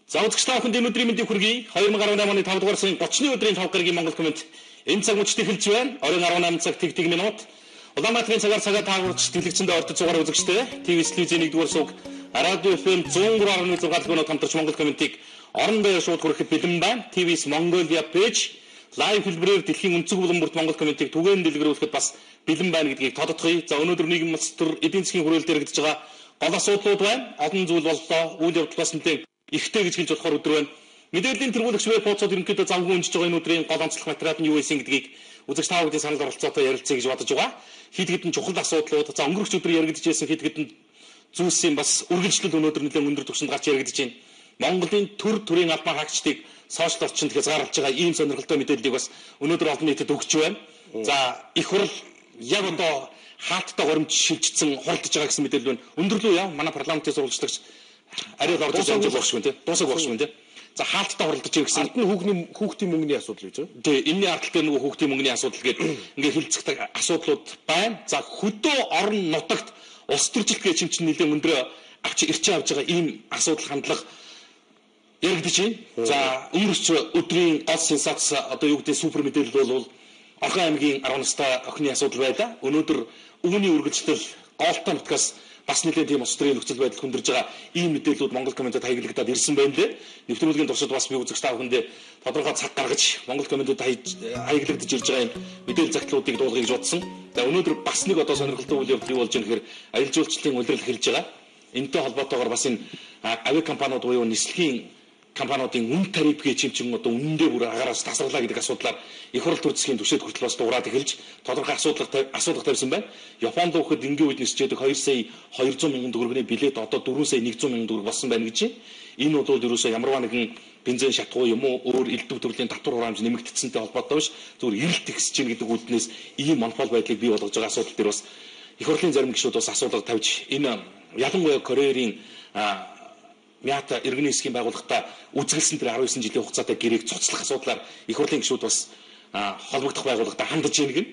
За үзэгчдээ охин өнөөдрийн мэндийг хүргэе. 2018 оны 5 дугаар сарын 30-ны өдрийн 5 гарагийн Монгол комент энэ цаг мөчид эхэлж байна. Оройн 18 цаг тэг минут. Улаанбаатарын цагаар цагаа таагуулж тэлэгчэндээ ордог цугаар үзэгчдээ ТV телевизийн 1-р суг радио FM 103.6 минут хамтарч Монгол комментиг орон дээр шууд хүрэхэд бэлэн байна. TV's Mongolia page лайв хэлбэрээр дэлхийн өнцөг булан бүрт Монгол комментиг түгээн дэлгэрүүлэхэд бас бэлэн байна гэдгийг тодотгоё. За өнөөдөр нийгэм улс төр эдийн засгийн хүрээлэлд яригдж байгаа гол асуудлууд байна. Олон зүйл боллоо. Үйл явдал бас нэлээд ихтэй гэж хэлж болохоор өдөр байна. Мэдээллийн тэргүүлэгч веб поцод ерөнхийдөө завгүй унжиж байгаа энэ өдрийн гол онцлог материал нь юу байсан гэдгийг үзэгч та бүдгийн санал оролцоотой ярилцъя гэж бодож байгаа. Хид хідэн чухал асуудлууд, за өнгөрөх өдөр яригдж байсан хид хідэн зүйлсийн бас үргэлжлэл өнөөдөр нэлээд өндөр түвшинд гарч яригдж байна. Монголын төр төрийн албан хаагчдыг сошиал орчинд хязгаарлаж байгаа ийм сонирхолтой мэдээллийг бас өнөөдөр олон нийтэд өгч байна. За их хурл яг одоо хаалттай горимж шилжчихсэн хуралдаж байгаа гэсэн мэдээлэл байна. Өндөрлөө яа манай парламентын сурвалжлагч арай орж амжиж багшгүй тий. Дуусах багшгүй тий. За хаалттай хуралдаж байгаа гэсэн. Алд нь хүүхдийн мөнгөний асуудал гэж байна. Тий, энэний ард дээр нөгөө хүүхдийн мөнгөний асуудал гэдэг ингээ хилцэх асуудлууд байна. За хөдөө орон нутагт улс төржилт гэж юм чинь нэлээд өндөр авч ирчээ авж байгаа ийм асуудал хандлага яригдж байна. За өнгөрч өдрийн гол сенсац одоо юу гэдэг супер мэдээлэл бол Орхон аймгийн 10 настай охины асуудал байлаа. Өнөөдөр өвгөний үргэлжлэл голтой нутгаас бас нэлээд тийм улс төрийн нөхцөл байдал хүндэрж байгаа ийм мэдээллүүд Монгол комментэд хаягдагдаад ирсэн байна лээ. Нэвтрүүлгийн туршид бас би үзэгч та бүхэндээ тодорхой цаг гаргаж Монгол комментэд хаягдагдаж ирж байгаа энэ мэдээлэл загтлуудыг дуулгая гэж бодсон. За өнөөдөр бас нэг одоо сонирхолтой үйл явдал юу болж байгаа гэхээр аялал жуулчлалын улирал эхэлж байгаа. Энэтэй холбоотойгоор бас энэ авиа компаниуд буюу нислэгийн компаниудын үн тариф гэж юм чин одоо үнэндээ бүр агаараас тасарлаа гэдэг асуудлаар их хурл төр засгийн түвшээд хүртэл бас дуурайд эхэлж тодорхой асуудал тавьсан байна. Японд өгөхөд ингийн үед нисчээдэг 2 сая 200 мянган төгрөгийн билет одоо 4 сая 100 мянган төгрөг болсон байна гэж. Энэ бол ерөөсөө ямарваа нэгэн бензин шатгүй юм уу өөр элдв төрлийн татвар хураамж нэмэгдсэнтэй холбоотой биш. Зүгээр эрэлт ихсэж гин гэдэг үүднээс ийм монопол байдлыг бий болгож байгаа асуудал дээр бас их хурлын зарим гишүүд бас асуудал тавьж энэ ялангуяа Кореийн Мята иргэний засгийн байгууллагатай үзгэлсэн тэр 19 жилийн хугацаатай гэрээг цуцлах асуудлаар их хурлын гишүүд бас холбогдох байгууллагатай хандаж ийн гэн.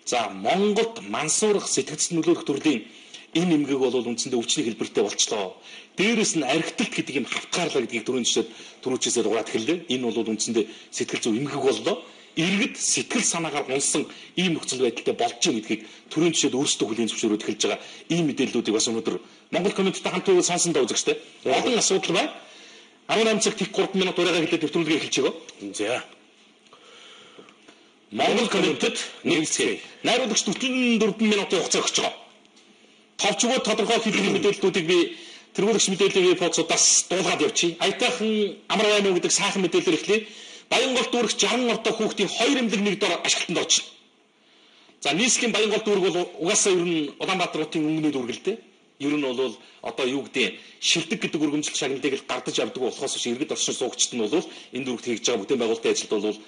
За Монголд мансуурах сэтгцэд нөлөөлөх төрлийн энэ эмгээг бол үндсэндээ өвчний хэлбэртэй болчлоо. Дээрээс нь архитект гэдэг юм хавтгаарлаа гэдгийг түрүүчээсээ дуурайд эхэллээ. Энэ бол үндсэндээ сэтгэл зүй эмгэг боллоо. Иргэд сэтгэл санаагаар унсан ийм нөхцөл байдалтай болж байгаа гэдгийг төрийн жишээд өөрсдөө хүлээн зөвшөөрөөд эхэлж байгаа ийм мэдээллүүдийг бас өнөөдөр Монгол комменттэй хамт байвал сонсон даа үзэгчтэй. Олон асуудал байна. 18 цаг тэг 3 минут урайгаа хэлээд нэвтрүүлгээ эхэлж байгаа. За. Монгол комментэд нэгцгээе. Найруулагч 44 минутын хугацаа өгч байгаа. Товчгоо тодорхой хэлбэрийн мэдээллүүдийг би тэргүүлэгч мэдээллийн веб-сайтаас дуулгаад явчих. Аятайхан амар байна уу гэдэг сайхан мэдээлэлээр эхлэе. Баянгол дүүрэх 60 ортой хүүхдийн 2 эмнэлэг нэг дор ашиглалтанд орж. За нийслэлийн Баянгол дүүрэг бол угаасаа ер нь Улаанбаатар хотын өнгөний дүүргэлтэй. Ер нь бол одоо юу гэдэг шилдэг гэдэг өргөмжлөлт шагналыг л гардаж авдаг болохоос биш иргэд оршин суугчд нь бол энэ дүүрэгт хийж байгаа бүтээн байгуулалтын ажилд бол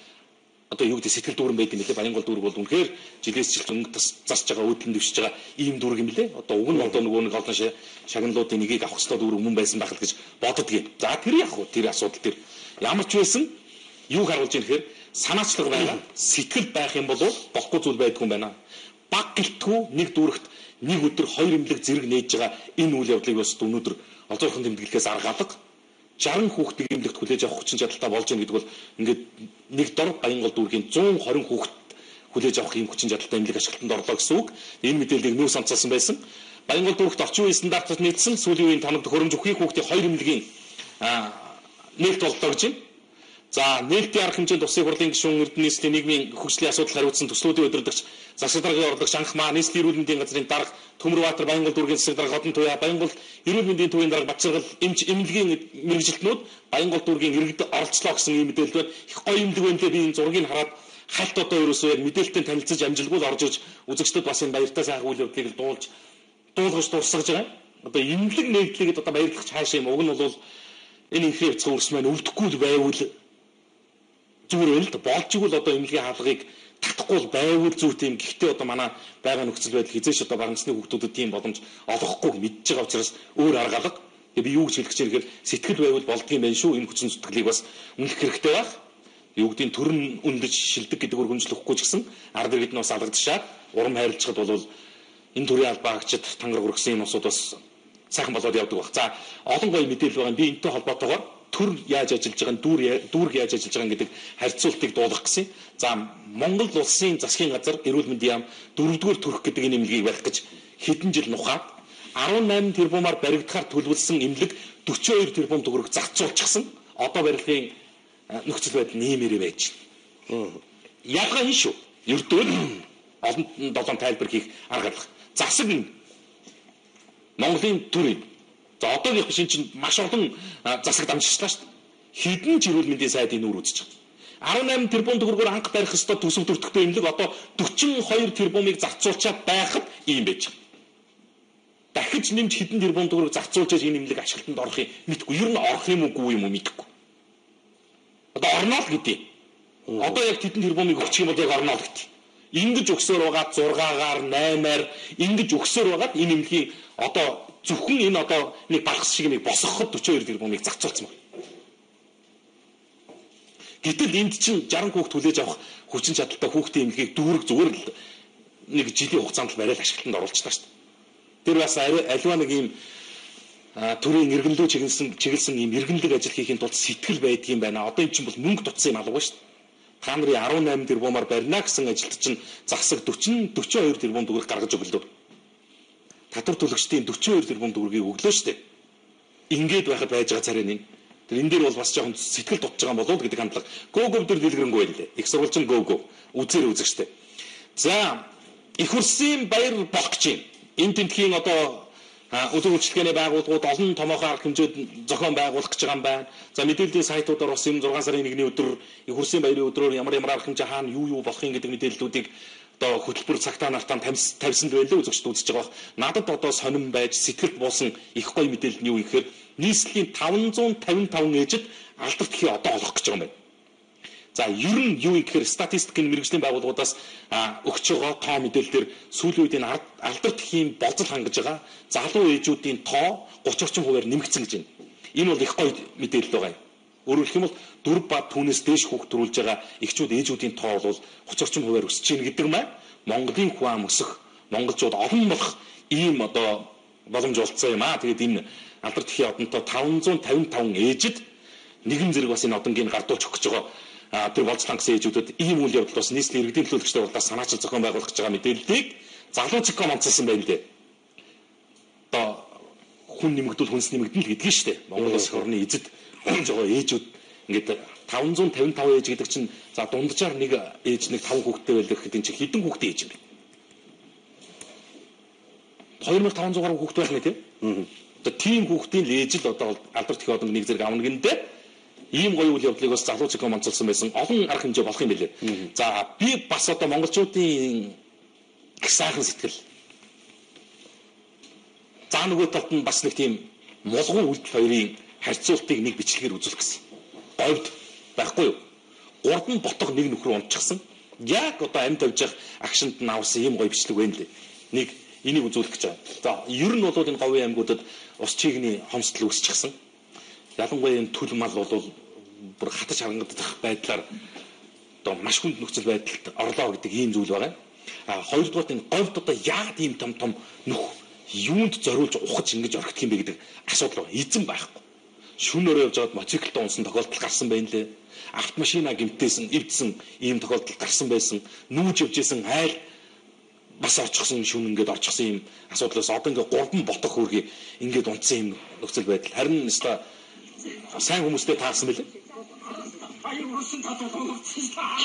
одоо юу гэдэг сэтгэл дүүрэн байдаг юм лээ. Баянгол дүүрэг бол үнэхээр жилээс жилд өнгө засж байгаа өөдлөн дэвшиж байгаа ийм дүүрэг юм лээ. Одоо уг нь одоо нөгөө нэг олон шагналуудын нэгийг авах хэрэгтэй дүүрэг мөн байсан байх л гэж боддгийн. За тэр яг хөө тэр асуудал тэр ямар ч байсан юу харуулж ийм гэхээр санаачлага байгаа сэтгэл байх юм бол болохгүй зүйл байдгүй юм байна. Баг гэлтгүй нэг дүүрэгт нэг өдөр 2 эмнэлэг зэрэг нээж байгаа энэ үйл явдлыг бас өнөөдөр олзуурхан тэмдэглэхээс аргаалга 60 хүүхдийг эмнэлэгт хүлээж авах хүчин чадалтай болж байгаа гэдэг бол ингээд нэг дор Баянгол дүүргийн 120 хүүхд хүлээж авах ийм хүчин чадалтай эмнэлэг ашиглалтанд орлоо гэсэн үг. Энэ мэдээллийг нүүс онцолсон байсан. Баянгол дүүрэгт орчин үеийн стандартад нийцсэн сүүлийн үеийн тоног төхөөрөмж өгөх хүүхдийн 2 эмнэлгийн нээлт боллоо гэж байна. За нээлтийн арга хэмжээнд Улсын хурлын гишүүн Эрдэнэ нийслэлийн нийгмийн хөгжлийн асуудал хариуцсан төслүүдийн удирдагч засаг даргын орлогч Анхмаа нийслэлийн эрүүл мэндийн газрын дарга Төмөрбаатар Баянгол дүүргийн засаг дарга Хотон Туяа Баянгол эрүүл мэндийн төвийн дарга Бацаргал эмч эмнэлгийн мэрэгжилтнүүд Баянгол дүүргийн иргэд оролцлоо гэсэн ийм мэдээлэл байна. Их гоё эмнэлэг байна лээ би энэ зургийг хараад халт одоо ерөөсөө яг мэдээлэлтэй танилцаж амжилгүй орж ирж үзэгчдэд бас энэ баяртай сайхан үйл явдлыг дуулгаж дуусгаж байгаа. Одоо эмнэлэг нэгдлэгэд одоо баярлах хаашаа юм уг нь бол энэ инхээ хэвцээ өрс маань өвдөхгүй байвал зүгээр байл болж игэл одоо эмнэлгийн хаалгыг татахгүй байвал зүй тийм. Гэхдээ одоо манай байгаа нөхцөл байдал хизээш одоо баримтсны хүүхдүүдэд тийм боломж олгохгүй мэдж байгаа учраас өөр арга алга. Би юу гэж хэлэх гэж байгаа сэтгэл байвал болдгийм байх шүү. Энэ хүчин зүтгэлийг бас үнэлэх хэрэгтэй байх. Юу гэдгийг төрн үнэлж шилдэг гэдэг өргөмжлөхгүй ч гэсэн ард иргэд нь бас алгадчихад урам хайрлцахад бол энэ төрлийн албаагчид тангар хүргэсэн юм усуд бас сайхан болоод явдаг баг. За олон гоё мэдээлэл байгаа. Би энэтэй холбоотойгоор төр яаж ажиллаж байгаа, дүүрэг яаж ажиллаж байгаа гэдэг харьцуултыг дуулгах гэсэн. За Монгол улсын засгийн газар эрүүл мэндийн яам 4-р төрөх гэдэг энэ эмнэлгийг барих гэж хэдэн жил нухаад 18 тэрбумаар баригдахаар төлөвлөсөн эмнэлэг 42 тэрбум төгрөг зарцуулчихсан. Одоо барилгын нөхцөл байдал нэмэрээ байж байна. Ялгаа энэ шүү. Ердөө олон долоон тайлбар хийх арга алга. Засаг нь Монголын төрийн. За одоогийнх шинэ чинь маш олон засаг дамжчихлаа шүү дээ. Хэдэн ч эрүүл мэндийн сайдын нүүр үзэж байгаа. 18 тэрбум төгрөгөөр анх барих ёстой төсөв төртөгтэй эмнэлэг одоо 42 тэрбумыг зарцуулчаад байхад ийм байж байгаа. Дахиж нэмж хэдэн тэрбум төгрөг зарцуулж энэ эмнэлэг ашиглалтанд орох юм мэдгүй. Ер нь орох юм уу юм уу мэдгүй. Одоо орноо л гэдэг. Одоо яг хэдэн тэрбумыг өгчих юм бол яг орноо л гэдэг. Ингиж өгсөөр байгаа 6-аар 8-аар ингиж өгсөөр байгаад энэ эмнэлгийн одоо зөвхөн энэ одоо нэг балхас шиг нэг босгоход 42 тэрбумыг зарцуулсан байна. Гэтэл энд чинь 60 хүүхд хүлээж авах хүчин чадалтай хүүхдийн эмнэлгийг дүүрэг зүгээр л нэг жилийн хугацаанд л барайл ашиглалтанд оруулчихлаа шүү дээ. Тэр бас аливаа нэг ийм төрийн иргэнлөө чиглэсэн ийм иргэнлэг ажил хийхин тулд сэтгэл байдгийн байна. Одоо энэ чинь бол мөнгө дутсан юм алга шүү дээ. Та нарын 18 тэрбумаар барина гэсэн ажилд чинь засаг 42 тэрбум төгрөг гаргаж өглөө. Татвар төлөгчдийн 42 тэрбум төгрөгийг өглөө шүү дээ. Ингээд байхад байж байгаа царай нэг. Тэр энэ дээр бол бас жоохон сэтгэл дутж байгаа болов уу гэдэг хандлага. Гогов дээр дэлгэрэнгүй байлээ. Их сурвалжин гогов. Үзээр үзэгчтэй. За их хурсын баяр болох гэж юм. Энэ тентхийн одоо өдөр үйлчлэгээний байгууллагууд олон томоохон арга хэмжээд зохион байгуулах гэж байгаа юм байна. За мэдээллийн сайтуудаар бас энэ 6 сарын 1-ний өдөр их хурсын баярын өдрөөр ямар арга хэмжээ хаана юу болох юм гэдэг мэдээллүүдийг одоо хөтөлбөр цагтаа нартаа тавьсан байлээ үзэгчд үзэж байгаа. Надад одоо сонирн байж сэтгэлд буусан их гоё мэдээлэл нь юу гэхээр нийслэлийн 555 ээжид алдарт одоо олох гэж байгаа юм байна. За ер нь юу гэхээр статистикийн мэргэжлийн байгууллагуудаас өгч байгаа тоо мэдээлэлээр сүүлийн үед энэ алдарт хэм болцол хангаж байгаа залуу ээжүүдийн тоо 30% нэмэгдсэн гэж байна. Энэ бол их гоё мэдээлэл байгаа юм. Өөрөөр хэлэх юм бол 4 ба түүнээс дээш хүүхд төрүүлж байгаа эхчүүд ээжүүдийн тоо бол 30% өсөж байна гэдэг маань Монголын хүн ам өсөх, монголчууд олон болох ийм одоо боломж олцсон юм аа. Тэгээд энэ алдарт хэм одонтой 555 ээжид нэгэн зэрэг бас энэ одонгийн гардуулж өгч байгаа тэр болцлон гэсэн ээжүүдэд ийм үйл явдал бас нийслэлийн иргэдийн төлөөлөгчдийн уралдаас санаачил зохион байгуулах гэж байгаа мэдээллийг залуу.com онцолсон байна лээ. Одоо хүн нэмэгдүүл хүнс нэмэгдэн л гэдгийг шүү дээ. Монгол улс орны эзэд хүн жоо ээжүүд ингээд 555 ээж гэдэг чинь за дунджаар нэг ээж нэг 5 хүүхэдтэй байлаа гэхэд энэ чинь хэдэн хүүхэдтэй ээж юм бэ? 2500 гаруй хүүхэд байх нэ тийм. Одоо тийм хүүхдийн л ээж л одоо алдарт их одонд нэг зэрэг авна гэнэ. Ийм гоё үйл явдлыг бас залуу.com онцолсон байсан олон арга хэмжээ болох юм билээ. За би бас одоо монголчуудын их сайхан сэтгэл. За нөгөө талд нь бас нэг тийм мулгун үйлдэл хоёрын харьцуултыг нэг бичлэгээр үзүүлэх гэсэн. Говьд байхгүй юу? 3 ботго нэг нөхрөө унтчихсан. Яг одоо амь тавьж явах акшнд нь авсан ийм гоё бичлэг байна лээ. Нэг энийг үзүүлэх гэж байна. За ер нь бол энэ говийн аймагуудад ус чигний хомсдол үүсчихсэн. Ялангуяа энэ төлөв мал бол бүр хатаж харангадах байдлаар одоо маш хүнд нөхцөл байдалд орлоо гэдэг ийм зүйл байгаа. Хоёрдугаар энэ говьд одоо яагаад ийм том нөх юунд зориулж ухаж ингэж орхидох юм бэ гэдэг асуудал байна. Эзэн байхгүй. Шөнөөрөө явж байгаад мотоциклд унсан тохиолдол гарсан байна лээ. Автомашина гэмтээсэн, эвдсэн ийм тохиолдол гарсан байсан. Нүүж явж исэн айл бас орчихсон шүн ингээд орчихсон ийм асуудлаас одоо ингээд 3 ботох хөргий ингээд унтсан ийм нөхцөл байдал. Харин өстой сайн хүмүүстэй таарсан байлээ. Аяг өрсөн татвар томогцсон таа.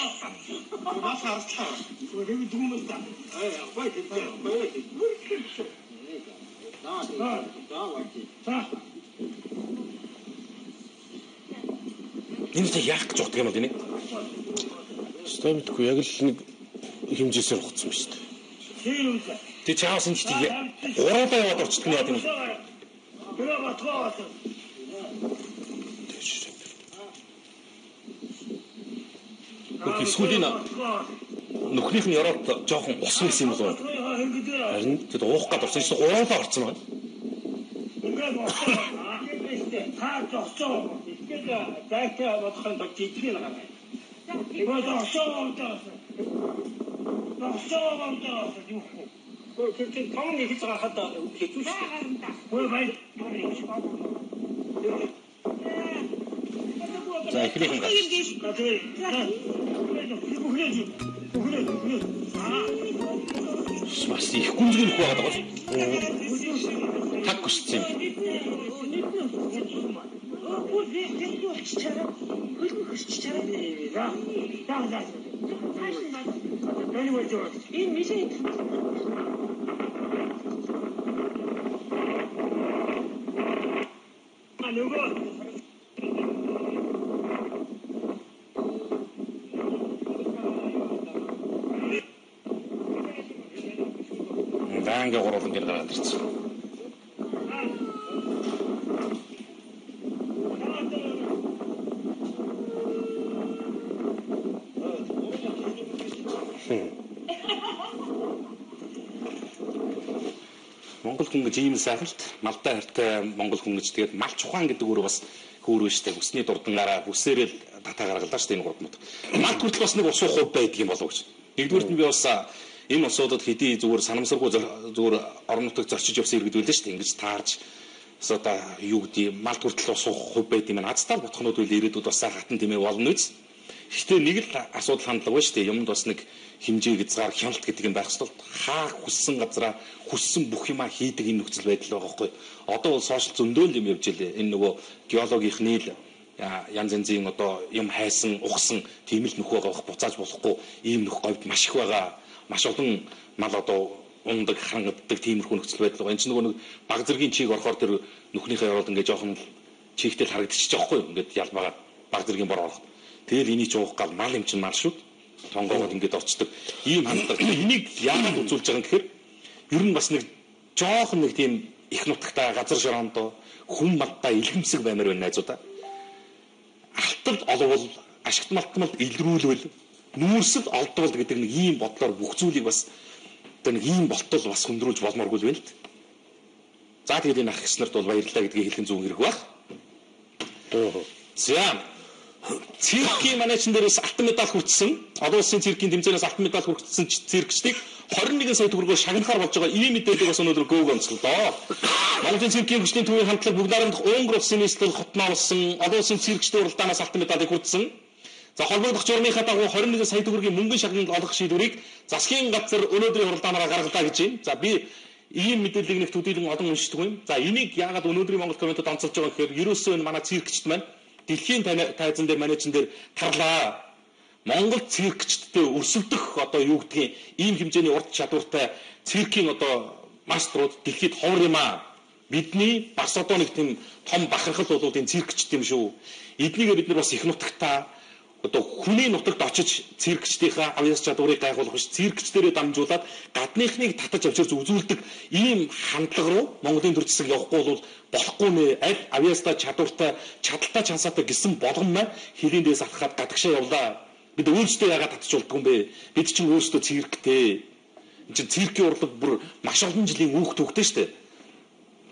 Бас харслаа. Өөрөөр дүмэл та. Бай. Энэ яах гэж боддог юм бол энийг? Стомитгүй яг л нэг хэмжээсээр хуцсан ба шүү дээ. Тэг чаавс энэ чинь гураваа яваад орчдөг нь яа гэв. Окей, сүүлийн нөхнийх нь яраад жоохон ус байсан юм болов. Харин тэд уух гээд орсон чинь гураваа орсон байна. Хаад орсон. Тэгээд дайтай бодохын тулд жижиг нэг байна. Тэгээд орсон. 그 강원이 기차가 갔다 이렇게 주시죠. 왜 많이 За эхнийхэн гал. Бас их гүнзгий нөх байгаад байгаа. Таг хүссэн юм. Даанга гурван гэр гараад ирсэн. Монгол хүн гэж ийм сайхалт малтай хартай монгол хүн гэж тэгээд мал чухаан гэдэг өөрөө бас хөөрөө штэ хүсний дурдангаараа хүсээрэл татаа гаргалаа штэ энэ гурдмууд. Мал хүртэл бас нэг усуух хувь байдаг юм болов гэж. Нэгдүгürt нь би бас энэ усуудад хэдий зүгээр санамсаргүй зүгээр орон нутаг зорчиж явсан иргэд байлаа штэ. Ингэж таарж одоо юу гэдэг мал хүртэл усуух хувь байд юм. Азтал ботхнууд үл ирээдүйд бас хатан тэмээ болно үз. Гэхдээ нэг л асуудал хандлага байна штэ. Юмд бас нэг хэмжээ хязгаар хяналт гэдэг юм байх ёстой. Хаа хүссэн газараа хүссэн бүх юмаа хийдэг энэ нөхцөл байдал байгаа байхгүй. Одоо бол сошиал зөндөөл юм явж илээ. Энэ нөгөө геологийнхны л янз янзын одоо юм хайсан, ухсан тийм л нөх байгаа буцааж болохгүй ийм нөх говьд маш их байгаа. Маш олон мал одоо ундаг, хангаддаг тиймэрхүү нөхцөл байдал байгаа. Энэ чинь нөгөө нэг баг зэргийн чийг орохоор тэр нүхнийхээ яваад ингээд жоохон чигтэл харагдчихж байгаа байхгүй. Ингээд ялбагаа баг зэргийн бор орох. Тэгэл энийг ч уух гал мал юм чинь мал шүү. Тонгоогод ингээд орчдөг. Ийм хандлага. Энийг яагаад үзүүлж байгаа юм гэхээр ер нь бас нэг жоохон нэг тийм их нутагтай газар шорондоо хүн малтай илгэмсэг баймаар байна найзуудаа. Алтал олвол ашигт малтмал илрүүлвэл нүүрсэл олдвол гэдэг нэг ийм бодлоор бүх зүйлийг бас одоо нэг ийм болтол бас хөндрүүлж болмооргүй л байна л. За тэгээд энэ ах эгч нарт бол баярлалаа гэдгийг хэлхэн зүүн хэрэг баг. За циркийн манайчин дээрээс алтан медаль хүртсэн, олон улсын циркийн тэмцээнээс алтан медаль хүртсэн циркчдийг 21 сая төгрөгөөр шагнахаар болж байгаа ийм мэдээллийг бас өнөөдөр гөөг онцлоо. Монголын циркийн хүчний төвийн хамтлаг бүгд найрамдах Унгар улсын нийслэл хотноо болсон олон улсын циркчдийн уралдаанаас алтан медалийг хүртсэн. За холбогдох журмынхаа дагуу 21 сая төгрөгийн мөнгөн шагналд олох шийдвэрийг засгийн газар өнөөдрийн уралдаанаараа гаргалаа гэж байна. За би ийм мэдээллийг нэг төдийлөн олон уншдаг юм. За энийг яагаад өнөөдрийн Монгол комментод онцолж байгаа гэхээр ерөөсөө энэ манай циркчд маань дэлхийн тайзан дээр менежн дээр тарлаа. Монгол циркчдтэй өрсөлдөх одоо юу гэдгийг ийм хэмжээний урд чадвартай циркийн одоо маструуд дэлхийд ховор юм аа. Бидний бас одоо нэг тийм том бахархал бол энэ циркчд юм шүү. Эднийгээ бид нар бас их нутагтаа одоо хүний нутагт очиж циркчдийнхаа авьяас чадварыг гайхуулах биш циркчдэрээ дамжуулаад гадныхныг татаж авчирч үзүүлдэг ийм хандлага руу Монголын төр засаг явахгүй бол болохгүй нэ аль авьяастай чадвартай чадaltaй чансаатай гэсэн болгон маань хилийн дээс алхаад гадагшаа явлаа. Бид өөрсдөө яагаад татчих болдгоо юм бэ? Бид чинь өөрсдөө цирктэй. Энд чинь циркийн урлаг бүр маш олон жилийн үүх төвхтэй шүү дээ.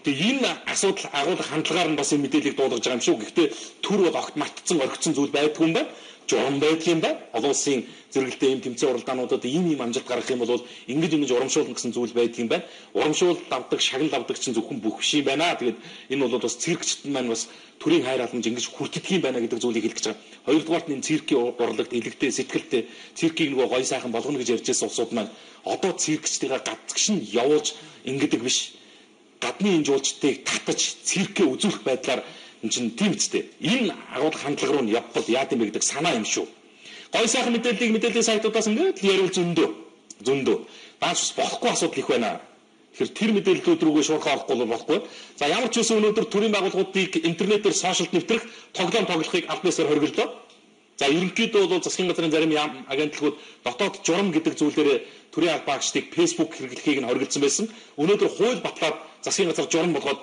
Тэгээ энэ асуудал агуулгах хандлагаар нь бас энэ мэдээллийг дуулгаж байгаа юм шүү. Гэхдээ төр бол огт мартцсан орхицсан зүйл байдгүй юм байна. Журам байдаг юм байна. Олон улсын зэрэгэлдээ ийм тэмцээн уралдаануудад ийм амжилт гаргах юм бол ингэж урамшуулна гэсэн зүйл байдаг юм байна. Урамшуул давдаг, шагнал давдаг чинь зөвхөн бүх биш юм байна. Тэгээд энэ бол бас циркчд маань бас төрийн хайр халамж ингэж хүртдэг юм байна гэдэг зүйлийг хэлэх гэж байгаа. Хоёрдугаарт энэ циркийн урлагт илэгтэй, сэтгэлтэй циркийг нөгөө гоё сайхан болгоно гэж ярьж байсан улсууд маань одоо циркчдийнхаа гацгш нь явуулж ингэдэг биш. Гадны энэ жуулчдыг татаж циркээ үзүүлэх байдлаар энэ чинь тийм үстэй. Энэ агуулгах хандлага руу явбал яа гэм бэ гэдэг санаа юм шүү. Гой сайхан мэдээллийн сайтуудаас ингээд яриул зөндөө. Даанч болохгүй асуудал их байна. Тэгэхээр тэр мэдээллүүд рүүгээ шуурхаа орохгүй бол болохгүй. За ямар ч үсэн өнөөдөр төрийн байгууллагуудыг интернетээр сошиалд нэвтрэх тоглоом тоглохыг аль биесээр хориглолоо. За ерөнхийдөө бол засгийн газрын зарим агентлагууд дотоод журам гэдэг зүйлээр төрийн албаагчдыг Facebook хэрэглэхийг нь хориглосон байсан. Өнөөдөр хууль батлаад засгийн газар журам болгоод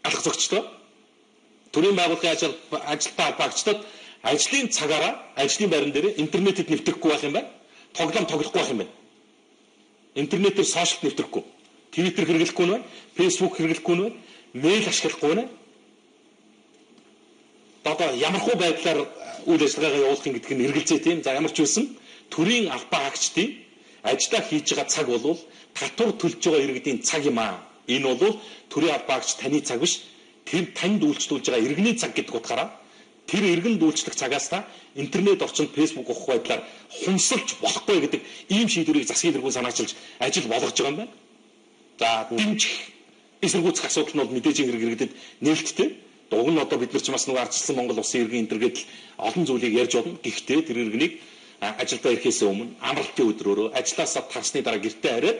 алах зогчлоо. Төрийн байгууллагын ажилтнаа албаагчдад ажлын цагаараа ажлын байран дээр интернетэд нэвтрэхгүй байх юм байна. Тоглоом тоглохгүй байх юм байна. Интернетээр сошиалд нэвтрэхгүй. Twitter хэрэглэхгүй нь байна. Facebook хэрэглэхгүй нь байна. Мэйл ашиглахгүй нь. Одоо ямархуу байдлаар үйл ажиллагаагаа явуулах гэдэг нь эргэлзээ тийм. За ямар ч үсэн төрийн албаагчдын ажиллаа хийж байгаа цаг бол татвар төлж байгаа иргэдийн цаг юм аа. Энэ бол төрийн албаагч таны цаг биш. Тэр танд үйлчлүүлж байгаа иргэний цаг гэдэг утгаараа тэр иргэн дүүлчлэх цагаас та интернет орчинд фэйсбүүк ухах байдлаар хумсалж болохгүй гэдэг ийм шийдвэрийг засгийн тэргүүн санаачилж ажил болгож байгаа юм байна. За дэмжих эсэргүүцэх асуудал нь бол мэдээж хэрэг иргэдэд нээлттэй. Уг нь одоо бид нар ч бас нэг ардчилсан Монгол улсын иргэн интергээд л олон зүйлийг ярьж байна. Гэхдээ тэр иргэнийг ажилдаа ирэхээс өмнө амралтын өдрөөрөө ажилласаа тарсны дараа гэртээ хараад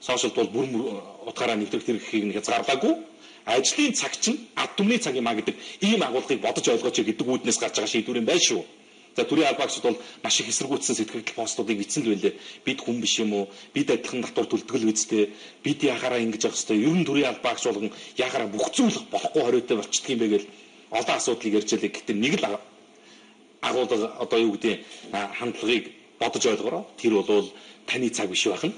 сошиалд бол бүр утгаараа нэвтрэх хэрэгхийг нэг хязгаарлаагүй. Ажлын цаг чинь ард түмний цаг юм а гэдэг ийм агуулгыг бодож ойлгооч гэдэг үүднээс гарч байгаа шийдвэр юм байна шүү. За төрийн албаагчид бол маш их эсэргүүцсэн сэтгэгдэл постуудыг бичсэн л байлээ. Бид хүн биш юм уу? Бид адилхан татвар төлдөг үстэй. Бид яхаараа ингэж явах хэвээр. Ер нь төрийн албаагч болгон яхаараа бүх зүйл болохгүй хориотой болчихдөг юм бэ гэл олон асуудлыг ярьж байлээ. Гэхдээ нэг л агуулга одоо юу гэдэг хандлагыг бодож ойлгороо. Тэр бол таны цаг биш байх нь.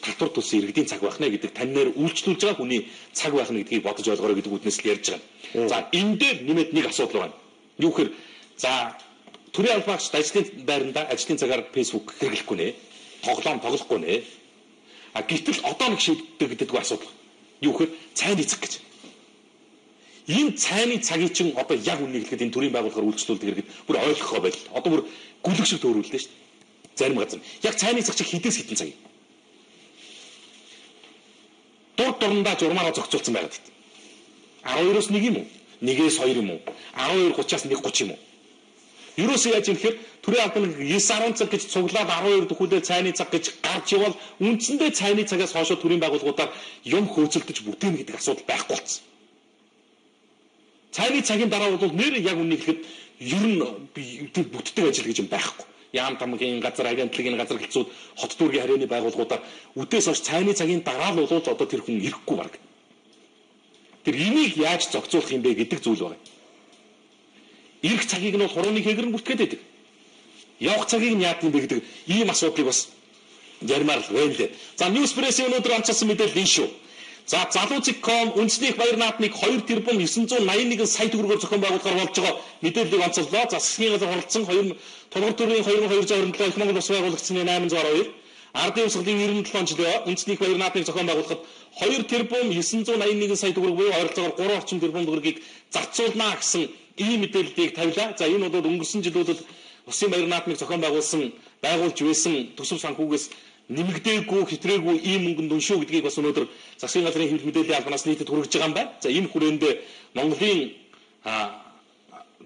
Татвар төлсөн иргэдийн цаг байх нэ гэдэг таньнаар үйлчлүүлж байгаа хүний цаг байх нь гэдгийг бодож ойлгороо гэдэг үднэс л ярьж байгаа. За энэ дээр нэмээд нэг асуудал байна. Юу гэхээр за төрийн албаагчид ажлын байранда ажлын цагаар фэйсбүүк хэрэглэхгүй нэ. Тоглохгүй нэ. Гэтэл одоо нэг шийдэгддэг асуудал. Юу гэхээр цайны цаг гэж. Энэ цайны цагийг чинь одоо яг үннийг хэлэхэд энэ төрийн байгууллагаар үйлчлүүлдэг хэрэгэд бүр ойлгохоо байл. Одоо бүр гүлэг шиг төөрүүлдэ шүү дээ. Зарим газар. Яг цайны цаг чинь хідээс хідэн цаг юм. Дурандаа журмаараа зохицуулсан байгаад байт. 12-оос 1 юм уу? 1-ээс 2 юм уу? 12:30-аас 1:30 юм уу? Ерөөсөө яаж юм гэхээр төрийн албан 9-10 цаг гэж цуглаад 12 дөхүүлээ цайны цаг гэж гарч явал үндсэндээ цайны цагаас хойш төрийн байгууллагуудаар юм хөөцөлдөж бүтээн гэдэг асуудал байхгүй болсон. Цайны цагийн дараа бол нэр яг үннийг хэлэхэд ер нь бүтдэг ажил гэж юм байхгүй. Яам тамгийн газар агентлагийн газар хэлцүүд хот дүүргийн харьяаны байгууллагуудаар үдээс хойш цайны цагийн дараа л бол одоо тэр хүн ирэхгүй баг. Тэр энийг яаж зохицуулах юм бэ гэдэг зүйл байна. Ирэх цагийг нь бол хурууны хээгэрэн бүртгээд байдаг. Явах цагийг нь яад юм бэ гэдэг ийм асуудлыг бас ярмаар л байна лээ. За Newspress-ийн өнөөдөр онцолсон мэдээлэл энэ шүү. За залууцик.com үндэсний баяр наадмыг 2 тэрбум 981 сая төгрөгөөр зохион байгуулахаар болж байгаа мэдээллийг онцоллоо. Засгийн газар оролцсон 2 тулгуур төрийн 2227 их Монгол Улс байгуулагчны 862 ардын өмсгөлийн 97 жилийн үндэсний баяр наадмыг зохион байгуулахад 2 тэрбум 981 сая төгрөг буюу ойролцоогоор 3 орчим тэрбум төгрөгийг зарцуулнаа гэсэн ийм мэдээллийг тавилаа. За энэ бол өнгөрсөн жилүүдэд Улсын баяр наадмыг зохион байгуулж байсан төсөв санхүүгээс нэмэгдээгүй, хэтрээгүй ийм мөнгөнд дүншүү гэдгийг бас өнөөдөр засгийн газрын хэвлэл мэдээллийн албанаас нийтэд хүргэж байгаа юм байна. За энэ хүрээнд Монголын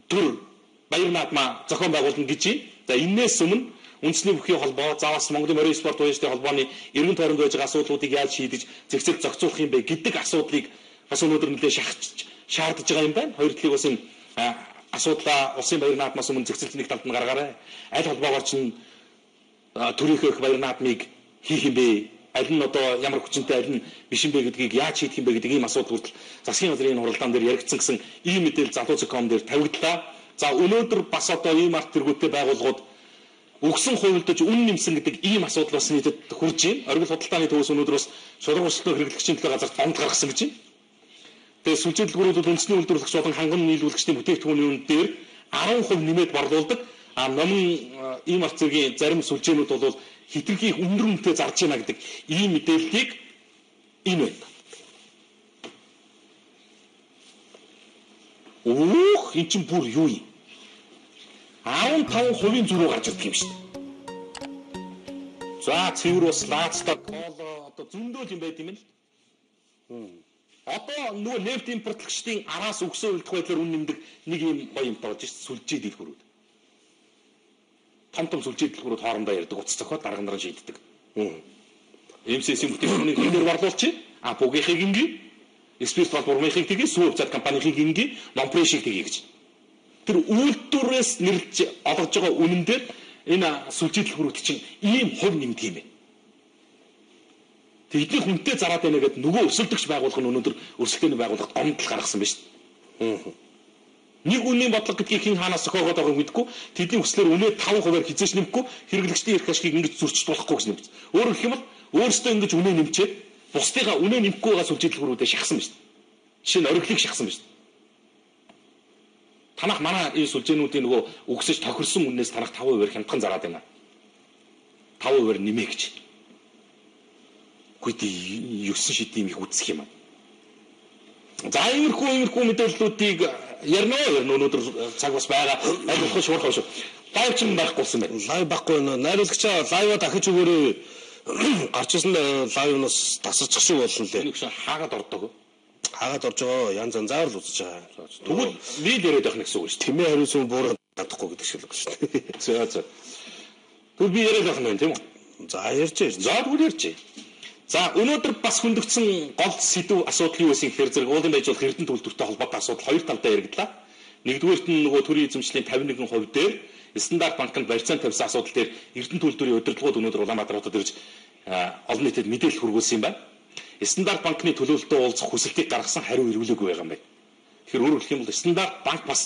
төр баяр наадмаа зохион байгуулна гэж байна. За энээс өмнө үндэсний бүхий холбоо, за бас Монголын морин спорт уяжлын холбооны эргэн тойронд байж байгаа асуудлуудыг яаж шийдэж зэгцэл зохицуулах юм бэ гэдэг асуудлыг бас өнөөдөр нэлээд шаардж байгаа юм байна. Хоёр талыг бас энэ асуудлаа улсын баяр наадмаас өмнө зэгцэлт нэг талд нь гаргаарай. Аль холбоогоор чинь төрийнхөө баяр наадмыг хийх юм бэ? Аль нь одоо ямар хүчинтэй, аль нь биш юм бэ гэдгийг яаж шийдэх юм бэ гэдэг ийм асуудал хүртэл засгийн газрын хуралдаан дээр яригдсан гэсэн ийм мэдээлэл залууцик.com дээр тавигдлаа. За өнөөдөр бас одоо ийм арт тэргүүттэй байгууллагууд өгсөн хувилдаж үн нэмсэн гэдэг ийм асуудал бас нийтэд хурж байна. Оргил худалдааны төвөөс өнөөдөр бас шударга өсөлтөө хэрэглэгчийн төлөө газар фонд гаргасан гэж байна. Тэгээ сүлжээдэлгүүрүүд үндэсний үйлдвэрлэгч болон ханган нийлүүлэгчдийн бүтээгдэхүүний үн дээр 10% нэмээд борлуулдаг. Номын ийм арт зэргийн зарим сүлжээнүүд бол хитрхи өндөр үнэтэй зарж байна гэдэг ийм мэдээллийг энэ байна. Өөх эн чинь бүр юу юм? 15% зөрүү гарч ирдэг юм шүү дээ. За цэвэр ус, лаацтай, коло одоо зөндөө юм байт юм л. Одоо нөгөө нефт импортлогчдын араас өгсөө үлдэх байдлаар үн нэмдэг нэг юм гоё юм тоож шүү сүлжээ дэлгүүрүүд. Том сүлжээ дэлгүүрүүд хоорондоо ярьдаг, уц зохиод дарга нараа шийддэг. МСС-ийн бүтээгдэхүүнийг хэмээр борлуулчих. Бугийнхыг ингээ, спирт бол бурмынхыг тгий, сүү хувьцаат компанихыг ингээ, номпрешийг тгий гэж. Тэр үйлдвэрээс нэрлж олгож байгаа үнэн дээр энэ сүлжээ дэлгүүрүүд чинь ийм хувь нэмдэг юм байна. Тэдний хүнтэй зараад байна гэдэг нөгөө өсөлтөгч байгууллага нь өнөөдөр өсөлтөний байгууллагад гомдол гаргасан байна шүү дээ. Нэг үнийн бодлого гэдгийг хэн хаанаас зохиогоод байгааг мэдэхгүй. Тэдний хүслээр үнэ 5%-аар хизээч нэмэхгүй, хэрэглэгчдийн эрх ашгийг ингэж зөрчиж болохгүй гэж нэмсэн. Өөрөөр хэлэх юм бол өөрөөсөө ингэж үнэ нэмчээд бусдыгаа үнэ нэмэхгүй байгаа сүлжээ дэлгүүрүүдэд шахсан байна шүү дээ. Жишээ нь оргилыг шахсан байна шүү дээ. Танах манай энэ сүлжээнүүдийн нөгөө өгсөж тохирсон үннээс танах 5%-аар хямдхан зараад байна. 5%-аар нэмээ гэж. Гүйт 9 шидийн их үзэх юм аа. За иймэрхүү мэдээллүүдийг ярина өнөөдөр цаг бас байгаа. Аль болох шуурхав шүү. Лайв ч байхгүй юм байна. Лайв байхгүй нэ. Найруулагчаа лайва дахиж өгөөрэй. Гарч ирсэн лайвнаас тасарчих шиг болно лээ. Нэг хаагаад ордог. Хаагаад орж байгаа янз янзаар л үзэж байгаа. Тэгвэл нийл яриад байх гэсэн үг шүү. Тэмээ хариуцсан буураад чадахгүй гэдэг шиг л үг шүү. За. Тэгвэл би яриад байх юм тийм үү? За ярьж. За тэгвэл ярьж. За өнөөдөр бас хөндөгдсөн гол сэдв асуудал юу байсан гэхээр зэрэг уулын байж болох Эрдэнэ төлөвлөлттэй холбоотой асуудал хоёр талдаа яригдлаа. Нэгдүгээрт нь нөгөө төрийн эзэмшлийн 51% дээр Стандарт банкнд барьцаан тавьсан асуудал дээр Эрдэнэ төлөвлөлтийн удирдлагууд өнөөдөр Улаанбаатар хотод ирж олон нийтэд мэдээлэл хүргүүлсэн юм байна. Стандарт банкны төлөвлөлтөд уулзах хүсэлтийг гаргасан хариу ирүүлээгүй байгаа юм байна. Тэгэхээр өөрөөр хэлэх юм бол Стандарт банк бас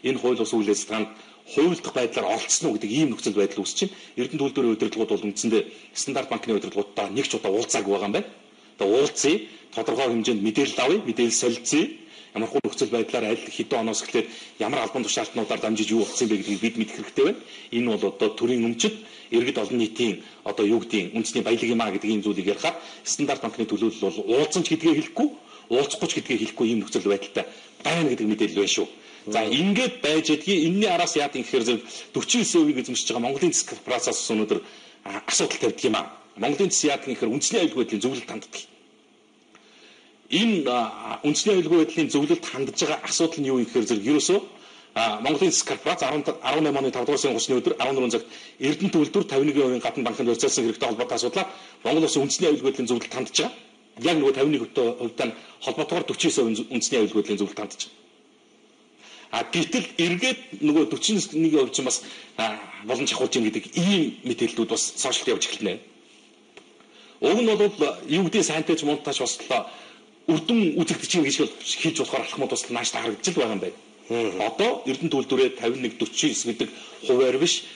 энэ хууль ус үйл ажиллагаанд хувилдах байдлаар оролцсон уу гэдэг ийм нөхцөл байдал үүсэж байна. Эрдэнэ төлөвлөлтийн удирдлагууд бол үндсэндээ Стандарт банкны удирдлагуудтай нэг ч удаа уулзаагүй байгаа юм байна. Тэгээ уулзъя, тодорхой хэмжээнд мэдээлэл авъя, мэдээлэл солилцъя. Ямар хөө нөхцөл байдлаар аль хэдэн оноос эхлээд ямар албан тушаалтнуудаар дамжиж юу болсон бэ гэдгийг бид мэдэх хэрэгтэй байна. Энэ бол одоо төрийн өмчөд иргэд олон нийтийн одоо юу гэдгийг үндэсний баялаг юм а гэдэг ийм зүйлийг ярихаар Стандарт банкны төлөвлөл бол уулзсан ч гэдгээ хэлэхгүй, уулзахгүй ч гэдгээ хэлэхгүй ийм нөхцөл байдалтай байна гэдэг мэдээлэл байна шүү. За ингээд байж байдгийг энэний араас яад юм гэхээр зөв 49%-ийг эзэмшиж байгаа Монголын засаг корпорациас өнөөдөр асуудал тавьдаг юм а. Монголын засаг яад гэхээр үндэсний аюулгүй байдлын зөвлөлд ханддаг. Энэ үндэсний аюулгүй байдлын зөвлөлд хандж байгаа асуудал нь юу юм гэхээр зэрэг ерөөсөө Монголын засаг корпорац 18 оны 5 дугаар сарын 30-ны өдөр 14 цагт Эрдэнэ төлөвлөлтөөр 51% гадна банкнд барьцаалсан хэрэгтэй холбоотой асуудлаар Монгол улсын үндэсний аюулгүй байдлын зөвлөлд хандж байгаа. Яг нөгөө 51%-тай холбоотойгоор 49% үндэсний аюулгүй байдлын зөвлөлд хандж байгаа. Гэтэл эргээд нөгөө 41% чинь бас боломж ахуулж ийн гэдэг ийм мэдээллүүд бас сошиалд явж эхэлнэ. Уг нь бол юу гэдэг сайнтай ч мунтаж бас үрдэн үзэгдэж чинь гэж хэлж болохоор алхмууд бас нааш таарагдж байгаа юм байна. Одоо Эрдэнэ төлөвлөлтөөр 51-49 гэдэг хуваар биш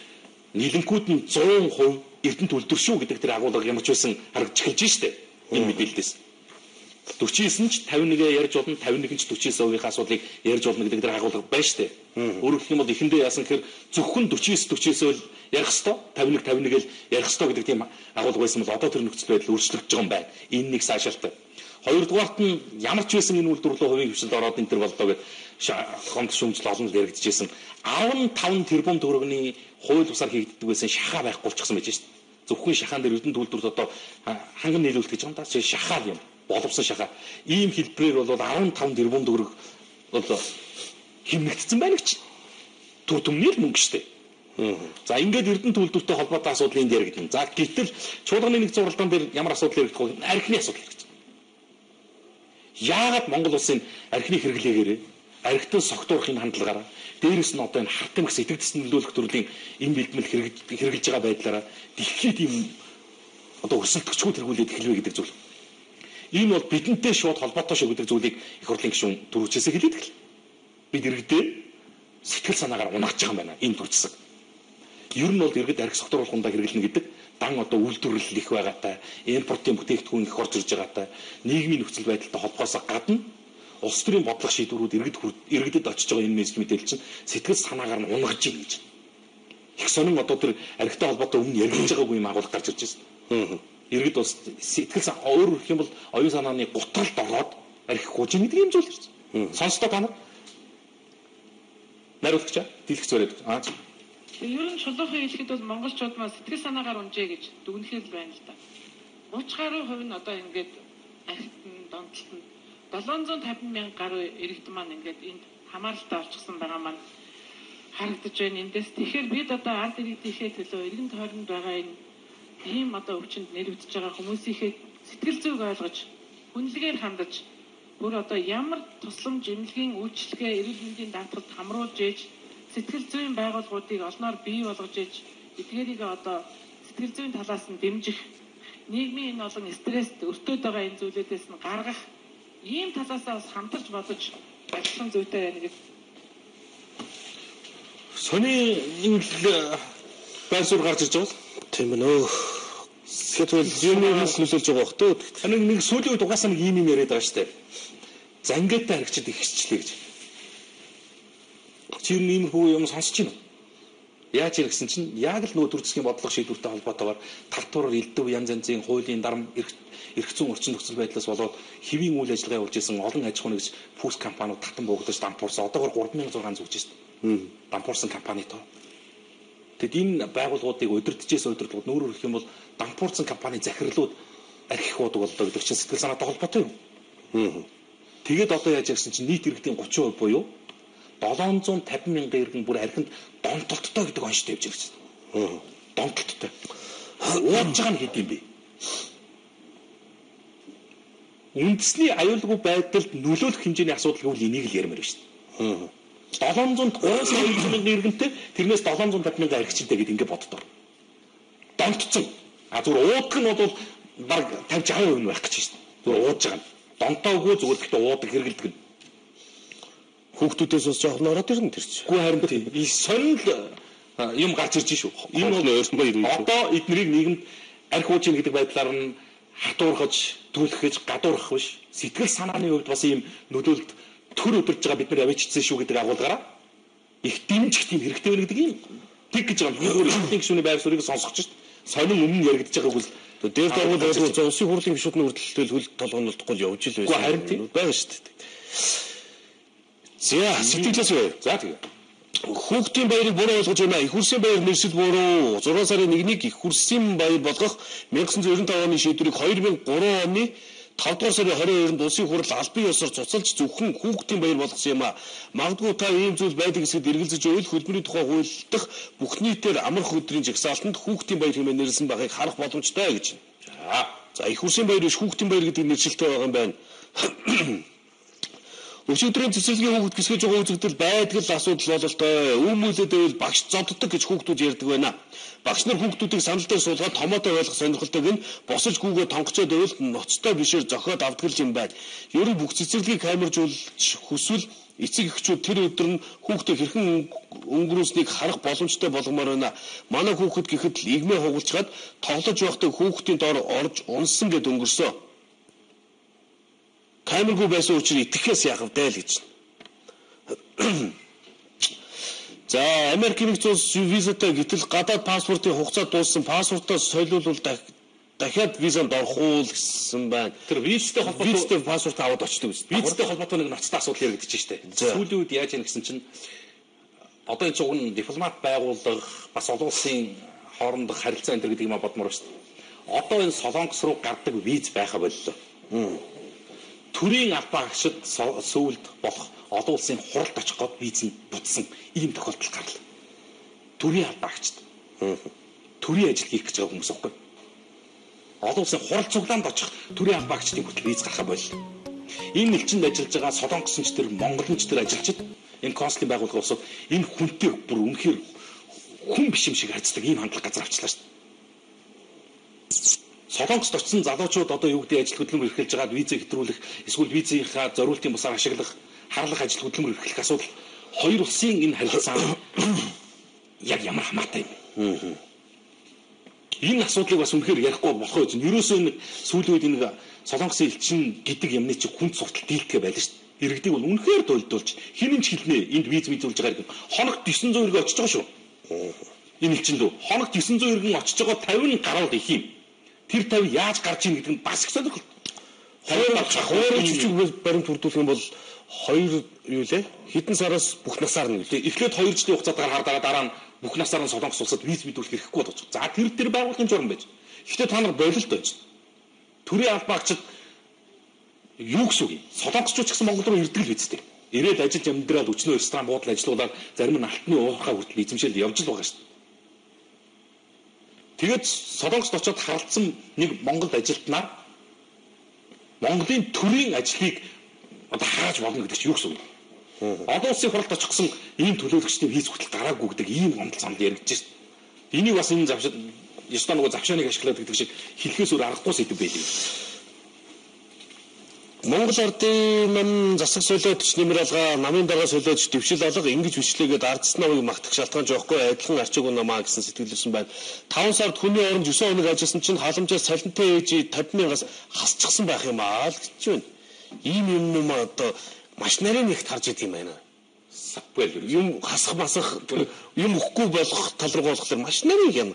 нийлэнхүүд нь 100% Эрдэнэ төлөвлөлтөр шүү гэдэг тэр агуулга ямар ч байсан харагдж эхэлж штэ. Энэ мэдээлэлээс 49 ч 51-ээ ярьж болно, 51 ч 49%-ийн асуудлыг ярьж болно гэдэг тэр агуулга байна штэ. Өөрөөр хэлэх юм бол эхэндээ яасан гэхээр зөвхөн 49-49% ярих ёстой, 51-51-ийг л ярих ёстой гэдэг тийм агуулга байсан бол одоо тэр нөхцөл байдал өөрчлөгдөж байгаа юм байна. Энэ нэг сайшаалтай. Хоёрдугаарт нь ямар ч байсан энэ үйлдвэрлэлийн хувийн хвшилд ороод энэ төр боллоо гэж гомд шүмжил олон л яригдчихсэн. 15 тэрбум төгрөгийн хууль бусаар хийгддэг байсан шахаа байхгүй болчихсон байж шээ. Зөвхөн шахаан дээр Эрдэнэ төлөвлөлт одоо ханган нийлүүлэлт гэж байгаа юм да. Шахаа юм. Боловсон шахаа. Ийм хэлбэрээр бол 15 тэрбум төгрөг бол хэмнэгдсэн байна гэж. Түр төмний мөнгө штэ. За ингээд Эрдэнэ төлөвлөлтөй холбоотой асуудал энд яригдана. За гэтэл чуулганы нэг зуралдаан дээр ямар асуудал яригдах вэ? Архины асуудал яригдана. Яагаад Монгол улсын архины хэрэглээгээрээ архитан согтуурахын хандлагаараа дээрээс нь одоо энэ хартам их сэтгэгдсэн нөлөөлөх төрлийн энэ бэлтгэл хэрэгжилж байгаа байдлаараа дэлхийд ийм одоо өсөлтөгчгүй тэргүүлээд эхэлвэ гэдэг зүйл. Энэ бол бидэнтэй шууд холбоотой шүү гэдэг зүйлийг их хурлын гишүүн дөрвчээсээ хэлээд эхэл. Бид иргэдээ сэтгэл санаагаар унагч байгаа юм байна энэ төрчсөг. Ер нь бол иргэд архи согтууруулах ундаа хэрэглэнэ гэдэг дан одоо үйлдвэрлэл их байгаатай, импортын бүтээгдэхүүн их орж ирж байгаатай, нийгмийн нөхцөл байдалтай холбоосоо гадна улс төрийн бодлого шийдвэрүүд иргэдэд очиж байгаа энэ мэдээлэл чинь сэтгэл санаагаар нь унгаж ийн гэж. Их сонин одоо тэр архитай холбоотой өмнө яригдж байгаагүй юм агуулга гарч ирж байна. Иргэд бас сэтгэл сан өөрөөр хэлэх юм бол оюун санааны гутралд ороод архи гууж ийн гэдэг юм зүйл ирж. Сонсдоо та нар. Найруулагч дийлэх зөөрөд. Ер нь чулуухын хэлэхэд бол монголчууд маань сэтгэл санаагаар унжээ гэж дүгнэхээр л байна л да. 30% нь одоо ингээд архитан донтолтод 750 мянган гаруй иргэдэн маань ингээд энд хамааралтай орчихсон байгаа маань харагдаж байна. Эндээс тэгэхээр бид одоо ард иргэдийнхээ төлөө иргэн тойронд байгаа энэ ийм одоо өвчнөд нэрвдэж байгаа хүмүүсийнхээ сэтгэл зүйг ойлгож хүнлэгээр хандаж бүр одоо ямар тусламж эмнэлгийн үйлчлэгээ эрүүл мэндийн даатгалд хамруулж ээж сэтгэл зүйн байгууллагуудыг олноор бий болгож ээж эдгээрийг одоо сэтгэл зүйн талаас нь дэмжих нийгмийн энэ олон стресст өртөөд байгаа энэ зүйлүүдээс нь гаргах ийм талаасаа бас хамтарч бодож ажиллах зүйтэй байна гэж. Сони энэ байр суурь гарч ирж байгаа. Тийм ээ нөө. Сэтгэл зүйнээс нөлөөлж байгаа бох төө. Нэг сүүлийн үед угаасаа нэг ийм юм яриад байгаа шүү дээ. Зангиатай харагчид их хичлээ гэж. Чи ийм хүү юм сонсож байна уу? Яаж иргсэн чинь яг л нөгөө төр засгийн бодлого шийдвэртэй холбоотойгоор татвар, элдв, янз янзын хуулийн дарам эрх зүйн орчин нөхцөл байдлаас болоод хэвийн үйл ажиллагаа явуулж исэн олон аж ахуйн нэгж фүүс компаниуд татан буугдаж дампуурсан. Одоогоор 3600 зүгж байна. Дампуурсан компани тоо. Тэгэд энэ байгууллагуудыг удирдахжээс удирдлагууд нүүрээр хэлэх юм бол дампуурсан компани захирлууд архив уудаг боллоо гэдэг чинь сэтгэл санаатай холбоотой юм. Тэгээд одоо яаж ярьсан чинь нийт иргэдийн 30% буюу 750 мянган иргэн бүр архинд донтолттой гэдэг онцтой явж ирсэн. Донтолттой. Ууж байгаа нь хэд юм бэ? Үндэсний аюулгүй байдалд нөлөөлөх хэмжээний асуудал гэвэл энийг л ярмаар байна шүү дээ. 732 мянган иргэнтэй тэрнээс 750 мянган архичтай гэдэг ингэ боддоо. Донтцсон. Зүгээр уудаг нь бол баг 50-60% байх гэж байна. Зүгээр ууж байгаа нь. Донтоогүй зүгээр гэхдээ уудаг хэрэгэлдэг нь. Хүүхдүүдээс бас жоохон ороод ирнэ тэр чинь. Үгүй харин тийм. И сонир юм гарч ирж шүү. Энэ бол ойрхон баяр юм. Одоо эднэрийг нийгэмд архи ууж ийн гэдэг байдлаар нь хатуурхаж, түлхэж, гадуурхах биш. Сэтгэл санааны хувьд бас ийм нөлөөлөлт төр өдөрж байгаа бид нар авчижсэн шүү гэдэг агуулгаараа их дэмжих тийм хэрэгтэй байна гэдэг юм. Тэг гэж байгаа юм. Нэг гишүүний байр суурийг сонсгож шít. Сонин өмнө яригдж байгааг бол дээр дөрвөл байдгүй улсын хурлын гишүүдний хүртэл хөл толгоонолдохгүй явж ил байсан. Харин тийм байгаа шít. За сэтгэлээс бай. За тэгээ. Хүүхдийн баярыг буруу ойлгож байна. Их хурсын баяр нэрсэл буруу. 6 сарын 1-ний их хурсын баяр болгох 1995 оны шийдвэрийг 2003 оны 5 дугаар сарын 22-нд улсын хурал албан ёсоор цуцалж зөвхөн хүүхдийн баяр болгосон юм а. Магадгүй та ийм зүйл байдаг гэсэд эргэлзэж байвал хөдөлмөрийн тухай хууль дах бүх нийтээр амрах өдрийн жагсаалтанд хүүхдийн баяр хэмээн нэрлсэн байхыг харах боломжтой гэж байна. За их хурсын баяр биш хүүхдийн баяр гэдэг нэршилтэй байгаа юм байна. Өчигдрийн цэцэрлэгийн хүүхд гисгэж байгаа үзэгдэл байдаг л асуудал бололтой. Үүмүүлээд байвал багш зодддаг гэж хүүхдүүд ярьдаг байна. Багш нар хүүхдүүдийг санал дээр суулгаад томоотой ойлгох сонирхолтойг нь босож гүүгээ тонгочоод байвал ноцтой бишээр зохиод авдаг юм байна. Ер нь бүх цэцэрлэгийг камержуулж хүсвэл эцэг эхчүүд тэр өдөр нь хүүхдээ хэрхэн өнгөрүүлснийг харах боломжтой болгомоор байна. Манай хүүхэд гэхэд л игмээ хугалцгаад тоглож байхдаа хүүхдийн доор орж унсан гэд өнгөрсөө. Камергүй байсан учраас итгэхээс яах вэ л гэж. За Америкийн нэгдсэн улс визатай гэтэл гадаад паспортын хугацаа дууссан паспортоо солиулвал дахиад визанд орох уу гэсэн байна. Тэр визтэй холбоотой паспорт аваад очдог гэсэн. Визтэй холбоотой нэг ноцтой асуудал яригдчих штэ. Сүүлийн үед яаж яах гэсэн чинь одоо энэ чинь дипломат байгууллага бас олон улсын хоорондох харилцаа энэ гэдэг юм а бодмоор штэ. Одоо энэ Солонгос руу гардаг виз байха боллоо. Төрийн албан агшид сүүлд болох олон улсын хуралд очих гээд виз нь бутсан ийм тохиолдол гарлаа. Төрийн албан агчид. Төрийн ажил хийх гэж байгаа хүмүүс аахгүй. Олон улсын хурал цуглаанд очих төрийн албан агчдын хүртэл виз гаргах боллоо. Энэ нэлчинд ажиллаж байгаа солонгосч төр, монголч төр ажилчид энэ консулын байгууллага улсууд энэ хүнтэй бүр үнэхээр хүн биш юм шиг харцдаг ийм хандлага газар авчлаа шүү дээ. Солонгост очсон залуучууд одоо юу гэдэг ажил хөдөлмөр эрхэлж байгаад визээ хэтрүүлэх, эсвэл визийнхаа зориултын бусаар ашиглах, харлах ажил хөдөлмөр эрхлэх асуудал хоёр улсын энэ харилцаа яг ямар хамаатай юм. Энэ асуудлыг бас үнэхээр ярихгүй болох байж. Ерөөсөө энэ сүүлийн үед энэ Солонгосын элчин гэдэг юмны чи хүн суртал дийлдэхэ байлаа шүү дээ. Иргэдийг бол үнэхээр дуйлдуулж хинэн ч хэлнэ энд виз үзүүлж байгаа хэрэг. Хоногт 900 иргэн очиж байгаа шүү. Энэ элчин лөө хоногт 900 иргэн очиж байгаа 50 гаруул их юм. Тэр 50 яаж гарч ийн гэдэг нь бас их сонирхол. Хоёр жижиг баримт бүрдүүлэх юм бол хоёр юу лээ? Хэдэн сараас бүх насаар нь үлээ. Эхлээд 2 жилийн хугацаатаар дараа нь бүх насаар нь Солонгос улсад виз мэдүүлэх хэрэггүй болж байгаа. За тэр байгуулгын журам байж. Гэхдээ та нар болилт байж. Төрийн албаагчид юу гэсэн үг юм? Солонгосчууд ч гэсэн Монгол руу ирдэг л үстэй. Ирээд ажил амьдраад өчнөө ресторан буудлын ажиллуулаад зарим нь алтны уурхай хүртэл эзэмшил явж л байгаа шүү дээ. Тэгээд Солонгост очиод харалцсан нэг Монголд ажилтнаар Монголын төрийн ажлыг одоо хааж болно гэдэг чинь юу гэсэн үг вэ? Олон улсын хуралд очихсан ийм төлөөлөгчдийн виз хүртэл гараагүй гэдэг ийм гомдол замд яригдж шээ. Энийг бас энэ завшид ёстой нөгөө завшааныг ашиглаад гэдэг шиг хэлхээс өөр аргагүй сэдв байлээ. Монгол ардын нам засаг солиодч нэмралгаа намын дараа солиодч дэвшил алга ингэж бичлээгээд ардсан намыг магтах шалтгаан жоохгүй адилхан арчиг намаа гэсэн сэтгэлсэн байна. 5 сард хүний оромж 9 хоног ажилласан чинь халамжаас салентай ээж 50,000-аас хасчихсан байх юм аа л гэж байна. Ийм юм одоо маш нарийн нэгт харж идэм байна. хасахгүй л юм хасах масах юм өгөхгүй болох тал руу болохоор маш нарийн юм.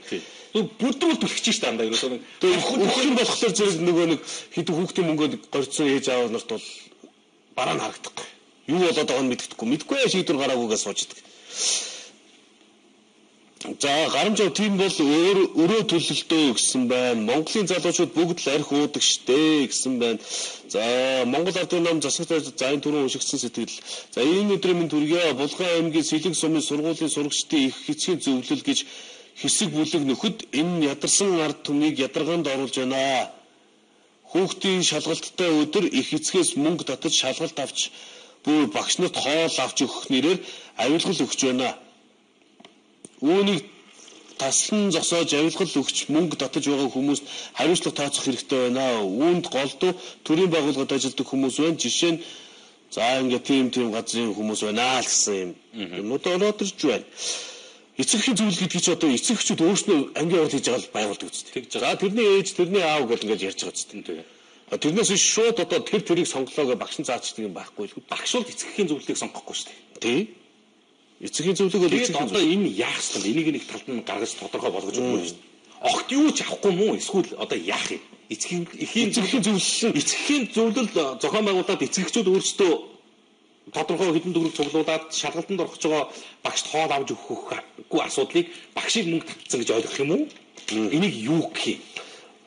Бүрдүүл түлхэж штэ андаа ерөөсөө. Өгөх юм болохоор зэрэг нөгөө нэг хэд хүүхдийн мөнгөд горьцсон ээж аав нарт бол бараа нь харагдахгүй. Юу болоод байгааг нь мэдхгүй шийдвэр гараагүйгээс суучдаг. За гарамжаа тийм бол өөрөө төлөлтөө гэсэн байна. Монголын залуучууд бүгд л арх уудаг штэ гэсэн байна. За Монгол Ардын нам засагт за энэ түрүүн уншигдсан сэтгэл. За энэ өдрийн минь төргий Булган аймгийн Сэлэнг сумын сургуулийн сурагчдын их эцгийн зөвлөл гэж хэсэг бүлэг нөхөд энэ ядарсан ард түмнийг ядаргаанд оруулж байна. Хүүхдийн шалгалттай өдөр их эцгээс мөнгө татаж шалгалт авч бүр багш нарт хоол авч өгөх нэрээр авилгал өгч байна. Үүнийг таслан зогсоож авилгал өгч мөнгө татаж байгаа хүмүүст хариуцлага тооцох хэрэгтэй байна. Үүнд голдуу төрийн байгууллагад ажилладаг хүмүүс байна. Жишээ нь за ингээд тийм газрын хүмүүс байна л гэсэн юм. Ороод ирж байна. Эцэгхийн зөвлөл гэдэг чинь одоо эцэгчүүд өөрснөө ангийн урд хийж байгаа л байгуулдаг үст. Тэгж байгаа. Тэрний ээж, тэрний аав гэж ингээд ярьж байгаа үст. Тэрнээс шууд одоо тэрийг сонголоо гэж багш нь заачдаг юм байхгүй л. Багш бол эцэгхийн зөвлөлийг сонгохгүй шүү дээ. Тий. Эцэгхийн зөвлөг бол эцэгхийн одоо энэ яах вэ? Энийг нэг талд нь гаргаж тодорхой болгож өгмөр шүү дээ. Огт юу ч авахгүй мó эсвэл одоо яах юм? Эцэгхийн зөвлөл зохион байгуулалт эцэгчүүд өөрсдөө тодорхой хэдэн төгрөг цуглуулад шалгалтанд орох байгаа багшд хоол авч өгөхгүй асуудлыг багшийг мөнгө татсан гэж ойлгох юм уу? Энийг юу гэх юм?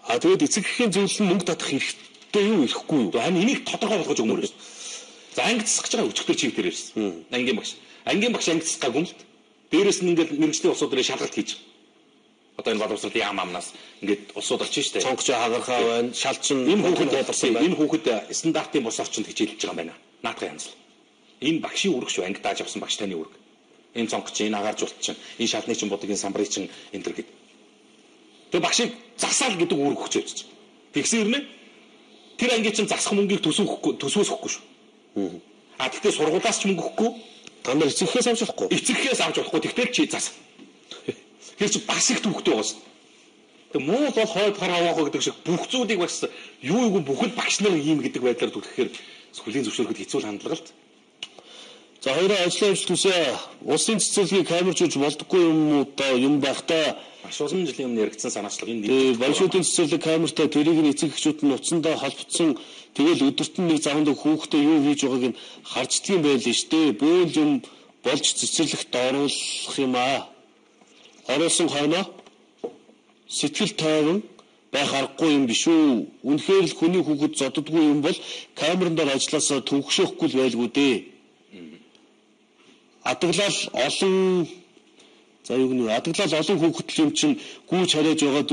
Тэгээд эцэгхийн зөвлөл нь мөнгө татах хэрэгтэй юу ирэхгүй юу? Харин энийг тодорхой болгож өгмөр шүү. За анги засгаж байгаа өчигдөр чиг дээрээс. Ангийн багш анги засгаагүй л. Дээрээс нь ингээд мэрэгжлийн улсуудын шалгалт хийж. Одоо энэ боловсролын яам амнаас ингээд улсууд очиж штэ. Цонгоч хагархаа байна, шалчин энэ хүүхэд боловсон байна. Энэ хүүхэд стандартын бус орчинд хичээлж байгаа юм байна. Наадхан янзлал. Энэ багшийн үүрэг шүү, анги дааж авсан багш таны үүрэг. Энэ цонгоч, энэ агааржуулт чинь, энэ шалны чинь бодог, энэ самбарын чинь энэ төр гэдэг. Тэгээ багшийг засаал гэдэг үүрэг өгч явж. Тэгсэн хэрнээ тэр ангийн чинь засах мөнгийг төсөөлөхгүй шүү. Тэгтээ сургуулаас ч мөнгө өгөхгүй. Та нар эцэгхээс авч болохгүй. Эцэгхээс авч болохгүй. Тэгтэл чи зас. Тэр чи бас их төвхтэй байгаас. Тэг муу бол хойд хараагаа гэдэг шиг бүх зүйлийг бас юу бүхэл багш нар ийм гэдэг байдлаар түлхэхээр сүлийн зөвшөөрөхөд хэцүү хандлагалт. За хоёроо ажлын амжилт хүсье. Улсын цэцэрлэгийг камерчилж болдоггүй юм уу доо юм байхдаа маш олон жилийн өмнө яригдсан санаачлалын нэг Баяшуудын цэцэрлэг камертай тэрийг нь эцэгчүүд нь уцандаа холбогдсон тэгэл өдөрт нь нэг заванд хүүхдээ юу хийж байгааг нь харждаг юм байл шүү дээ. Бөөл юм болж цэцэрлэгт оруулах юм аа. Оруулсан хойноо сэтгэл тайван байх аргагүй юм биш үү? Үнэхээр л хүний хүүхэд зоддгүй юм бол камерын дээр ажилласаа төвөгшөхгүй л байлгүй дээ. Адаглал олон хүүхэд юм чинь гүйж хараад байгаад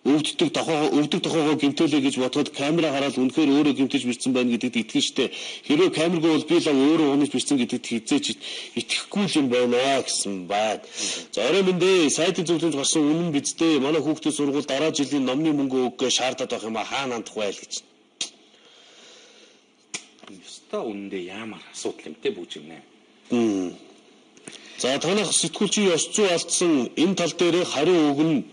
өвддөг тохоогоо гэмтээлээ гэж бодоход камера хараад үнэхээр өөрөө гэмтэж бирсэн байна гэдэгт итгэн штэ. Хэрвээ камергүй бол би л өөрөө унаж бирсэн гэдэгт хизээч итгэхгүй юм байна гэсэн байна. За орой мэндэ сайдын зөвлөмж гарсан үнэн бидтэй манай хүүхдийн сургууль дараа жилийн номны мөнгө өгөхөө шаардаад байх юм а хаана хандах байл гэж. Ёстой үнэндээ ямар асуудал юм те бүжигнэ. За танах сэтгүүлчийн ёс зүй алдсан энэ тал дээр хариу өгнө.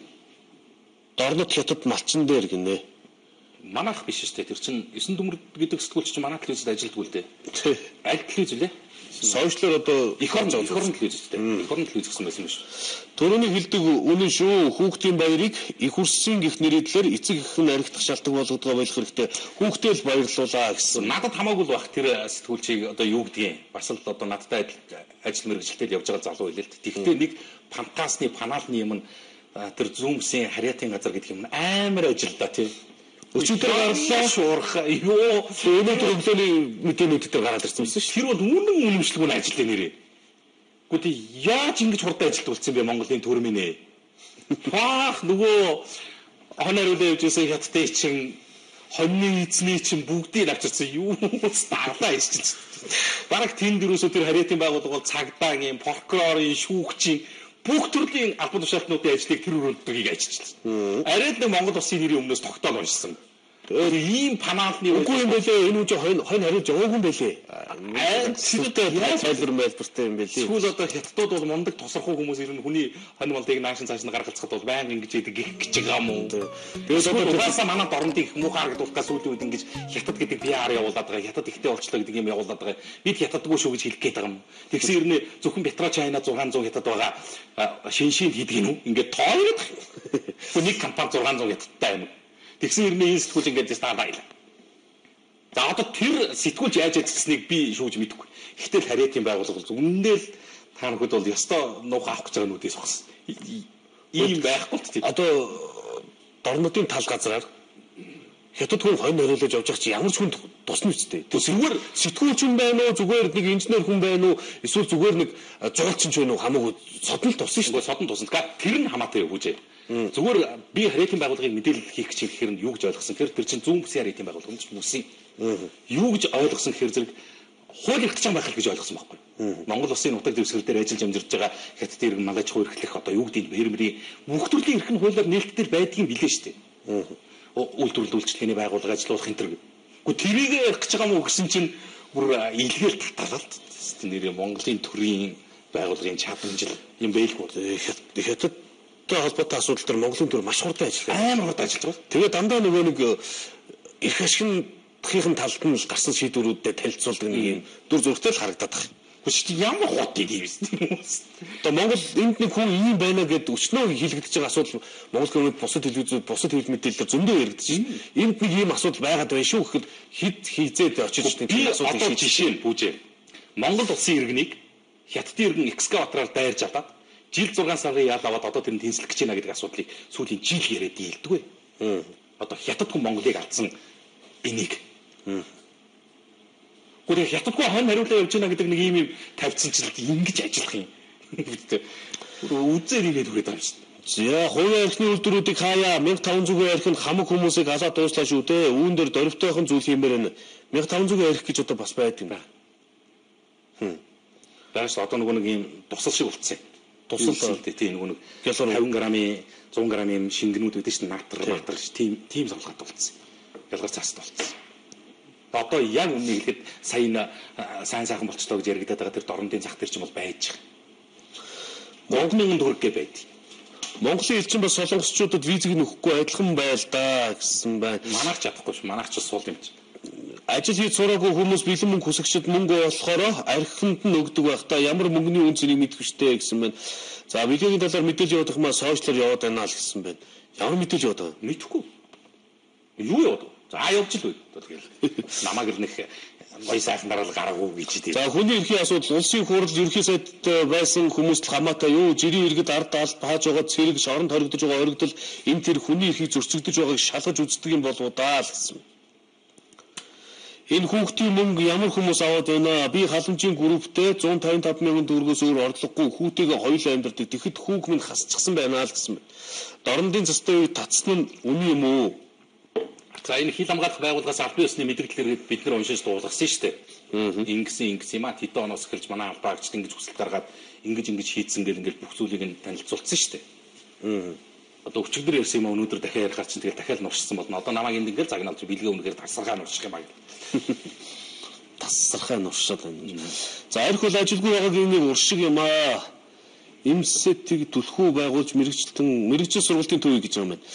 Дорнод хятад малчин дээр гинэ. Манайх биш шүү дээ. Тэр чинь 9 дүмэр гэдэг сэтгүүлч чинь манай телевизэд ажилладаг үл дээ. Аль телевиз үлээ? Сошиалор одоо их орон телевиз шүү дээ. Их орон телевиз гэсэн байсан биш. Төрөний хэлдэг үнэн шүү. Хүүхдийн баярыг их үрсийн гих нэрэдлэр эцэг их нь аригдах шалтгаан болгодгоо болох хэрэгтэй. Хүүхдээ л баярлуулаа гэсэн. Надад хамаагүй л баг тэр сэтгүүлчийг одоо юу гэдгийг бас л одоо надтай ажил мэргэжилтэд явж байгаа залуу хэлээ л. Тэгвэл нэг пантасны паналны юм нь тэр зүүмсийн харьяатын газар гэдэг юм амар ажилдаа тийм. Өчигдөр гарлаа шуурах ёо өнөөдөр өглөөний мэдээнүүд дээр гараад ирсэн юм шүү. Тэр бол үнэн үнэмшлгүй ажил нэрээ. Гэхдээ яаж ингэж хурдан ажилд болсон бэ Монголын төрмийн ээ. Баах нөгөө хоноролоо явжсэн хятадтай чинь хоньны эзний чинь бүгдийг авчирсан юу старлаа хийж. Бараг тэнд дөрөөсөө тэр харьяатын байгууллага бол цагдаагийн, прокурорын, шүүгчийн бүх төрлийн албан тушаалтнуудын ажлыг тэр өрөөндгийг ажиллаж байна. Арайд нэг Монгол улсын нэрийн өмнөөс тогтоол уншсан. Ийм панаалны үгүй юм байлээ. Энэ үгүй хойно хариулж өгөөгүй юм байлээ. Сэтгэлтэй тайлбар мэлбэртэй юм байлээ. Сүүл одоо хятадууд бол мундаг тосрох хүмүүс ирнэ хүний хонь молдыг наашин цааш нь гаргалцахад бол байнга ингэж идэг гих гэж байгаа юм уу. Тэгээд одоо угаасаа манай дорнодыг муухай харагдуулахаас сүүлийн үед ингэж хятад гэдэг PR явуулаад байгаа. Хятад ихтэй болчлоо гэдэг юм явуулаад байгаа. Бид хятадгүй шүү гэж хэлэх гээд байгаа юм. Тэгсэн ирнэ зөвхөн Петро Чайна 600 хятад байгаа. Шиншинд хийдэг юм. Ингээд тоороод нэг компани 600 хятадтай юм. Тэгсэн ирнэ энэ сэтгүүл ингээд стаа байлаа. За одоо тэр сэтгүүлч яаж ажилласныг би шүүж мэдэхгүй. Гэтэл харьяатын байгууллага бол үнэндээ л таанахуд бол ёстой нуух авах гэж байгаа нүдээс багс. Ийм байхгүй л тийм. Одоо дорнодын тал газраар хятад хүн хонь хориулж явж байгаа чи ямар ч хүн тусна үстэй. Зүгээр сэтгүүлч юм байна уу? Зүгээр нэг инженер хүн байна уу? Эсвэл зүгээр нэг зурагч юм байна уу? Хамаагүй содон л тусна шүү дээ. Содон тусна. Тэр нь хамаатай хүүжээ. Зүгээр би харьяатын байгууллагын мэдээлэл хийх гэж хэлэхээр нь юу гэж ойлгосон. Тэр чинь зүүн бүсийн харьяатын байгууллага юм чинь бүсийн. Юу гэж ойлгосон гэхээр зэрэг хууль эрхтэж байх гэж ойлгосон байхгүй. Монгол улсын нутаг дэвсгэр дээр ажиллаж амжирж байгаа хятад иргэн малаж хуу эрхлэх одоо юу гэдэг мэрмэрийн бүх төрлийн эрх нь хуулиар нээлттэй байдгийг билээ шүү дээ. Үйлдвэрлэл үйлчлэгээний байгууллага ажилуулах энэ төр. Гэхдээ тэрийг ярих гэж байгаа мó гэсэн чинь бүр илгээл татгалалт. Нэр Монголын төрийн байгууллагын чадамжил юм байлгүй. Хятадтай холбоотой асуудал төр Монголын төр маш хурдан ажилладаг. Амар хурдан ажиллаж байгаа. Тэгээ дандаа нөгөө нэг эрх ашигын талд нь гарсан шийдвэрүүдэд танилцуулдаг нэг юм дүр зурагтай л харагдаад байна. Гэхдээ ямар хот ийм хүмүүс. Одоо Монгол энд нэг хүн ийм байна гэдээ өчнөө хийлэгдэж байгаа асуудал Монгол хүмүүс бусад телевизүүд бусад хэлбэр мэдээлэлээр зөндөө яригдаж байна. Энд нэг ийм асуудал байгаад байна шүү гэхэд хэд хийзээд очиж тийм асуудал одоо жишээ нь бүжээ. Монгол улсын иргэнийг хятадын иргэн экскаватораар дайрж аваад жил 6 сарын яал аваад одоо тэр нь тэнцлэх гэж байна гэдэг асуудлыг сүүлийн жил яриад дийлдэг вэ. Одоо хятад хүн Монголыг алдсан энийг. Гүрээ хятадгүй хонь хариулаа явж байна гэдэг нэг юм тавьсан ч ингэж ажиллах юм. Үзээр ингэж хүрээд байгаа юм шүү дээ. За хувийн эрхний үйлдвэрүүдийг хаяа 1500-ийн архинд хамаг хүмүүсийг алаад дууслаа шүү дээ. Үүн дээр дөрвтойхон зүйл хиймээр байна. 1500-ийн архи гэж одоо бас байдаг юм байна. Байгаас одоо нэг юм тусал шиг болцсон. Тусал тийм нэг 50 грамын 100 грамын шингэнүүд үүдэж чинь наатар тийм сонголгоод болцсон. Ялгар цаасд болцсон. Одоо яг үннийг хэлэхэд сайн сайхан болцлоо гэж яригадаад байгаа тэр дорнодын зах дээр ч юм бол байж байгаа. 3000 төгрөг гэ байд. Монголын элчин бас солонгосчуудад визийг нөхөхгүй адилхан байл да гэсэн байна. Манайх чадахгүй ш. Манайх ч суул юм чи. Ажил хийж сураагүй хүмүүс бэлэн мөнгө хүсэгчд мөнгө болохоор архинд нь өгдөг байх та ямар мөнгөний үн цэнийг мэдэх штэ гэсэн байна. За билегийн талаар мэдээлэл явуулах маа сошиалар яваад байна л гэсэн байна. Ямар мэдээлэл яваад байгаа? Мэдэхгүй. Юу яваад? За явж л үү. Тэгэл намайг л нэг гоё сайхан дараалал гараагүй гэж тийм. За хүний эрхийн асуудал улсын хурал ерхий сайд байсан хүмүүст хамаатай юу жирийн иргэд ард алд хааж байгаа цэрэг шоронд хоригдож байгаа оргидол энэ тэр хүний эрхийг зөрчигдөж байгааг шалгаж үздэг юм болов уу даа л гэсэн. Энэ хүүхдийн мөнгө ямар хүмүүс аваад байна? Би халамжийн групптэй 155 мянган төгрөгөөс өөр орлогогүй хүүтэйгээ хоёулаа амьдардаг. Тэгэхэд хүүг минь хасчихсан байна л гэсэн байна. Дорнодын цастай үед татсан нь үнэн юм уу? За энэ хил хамгаалах байгууллагаас албан ёсны мэдээлэлээр бид нар уншиж дуулгасан шүү дээ. Ингэсэн юм а тэдэн оноос эхэлж манай албаагчд ингэж хүсэлт гаргаад ингэж хийцэн гэл ингээл бүх зүйлийг нь танилцуулсан шүү дээ. Одоо өчигдөр ярьсан юм өнөөдөр дахиад ярихаар чинь тэгэл дахиад нуршсан болно. Одоо намайг энд ингээл загнаад билгээ үнэхээр тасархаа нурших юм аа. Тасархаа нуршаад байна. За арх бол ажилгүй байгаагийн нэг уршиг юм аа. Имсэтийг түлхүү байгуулж мэрэгжил сургалтын төвийг гэж юм байна.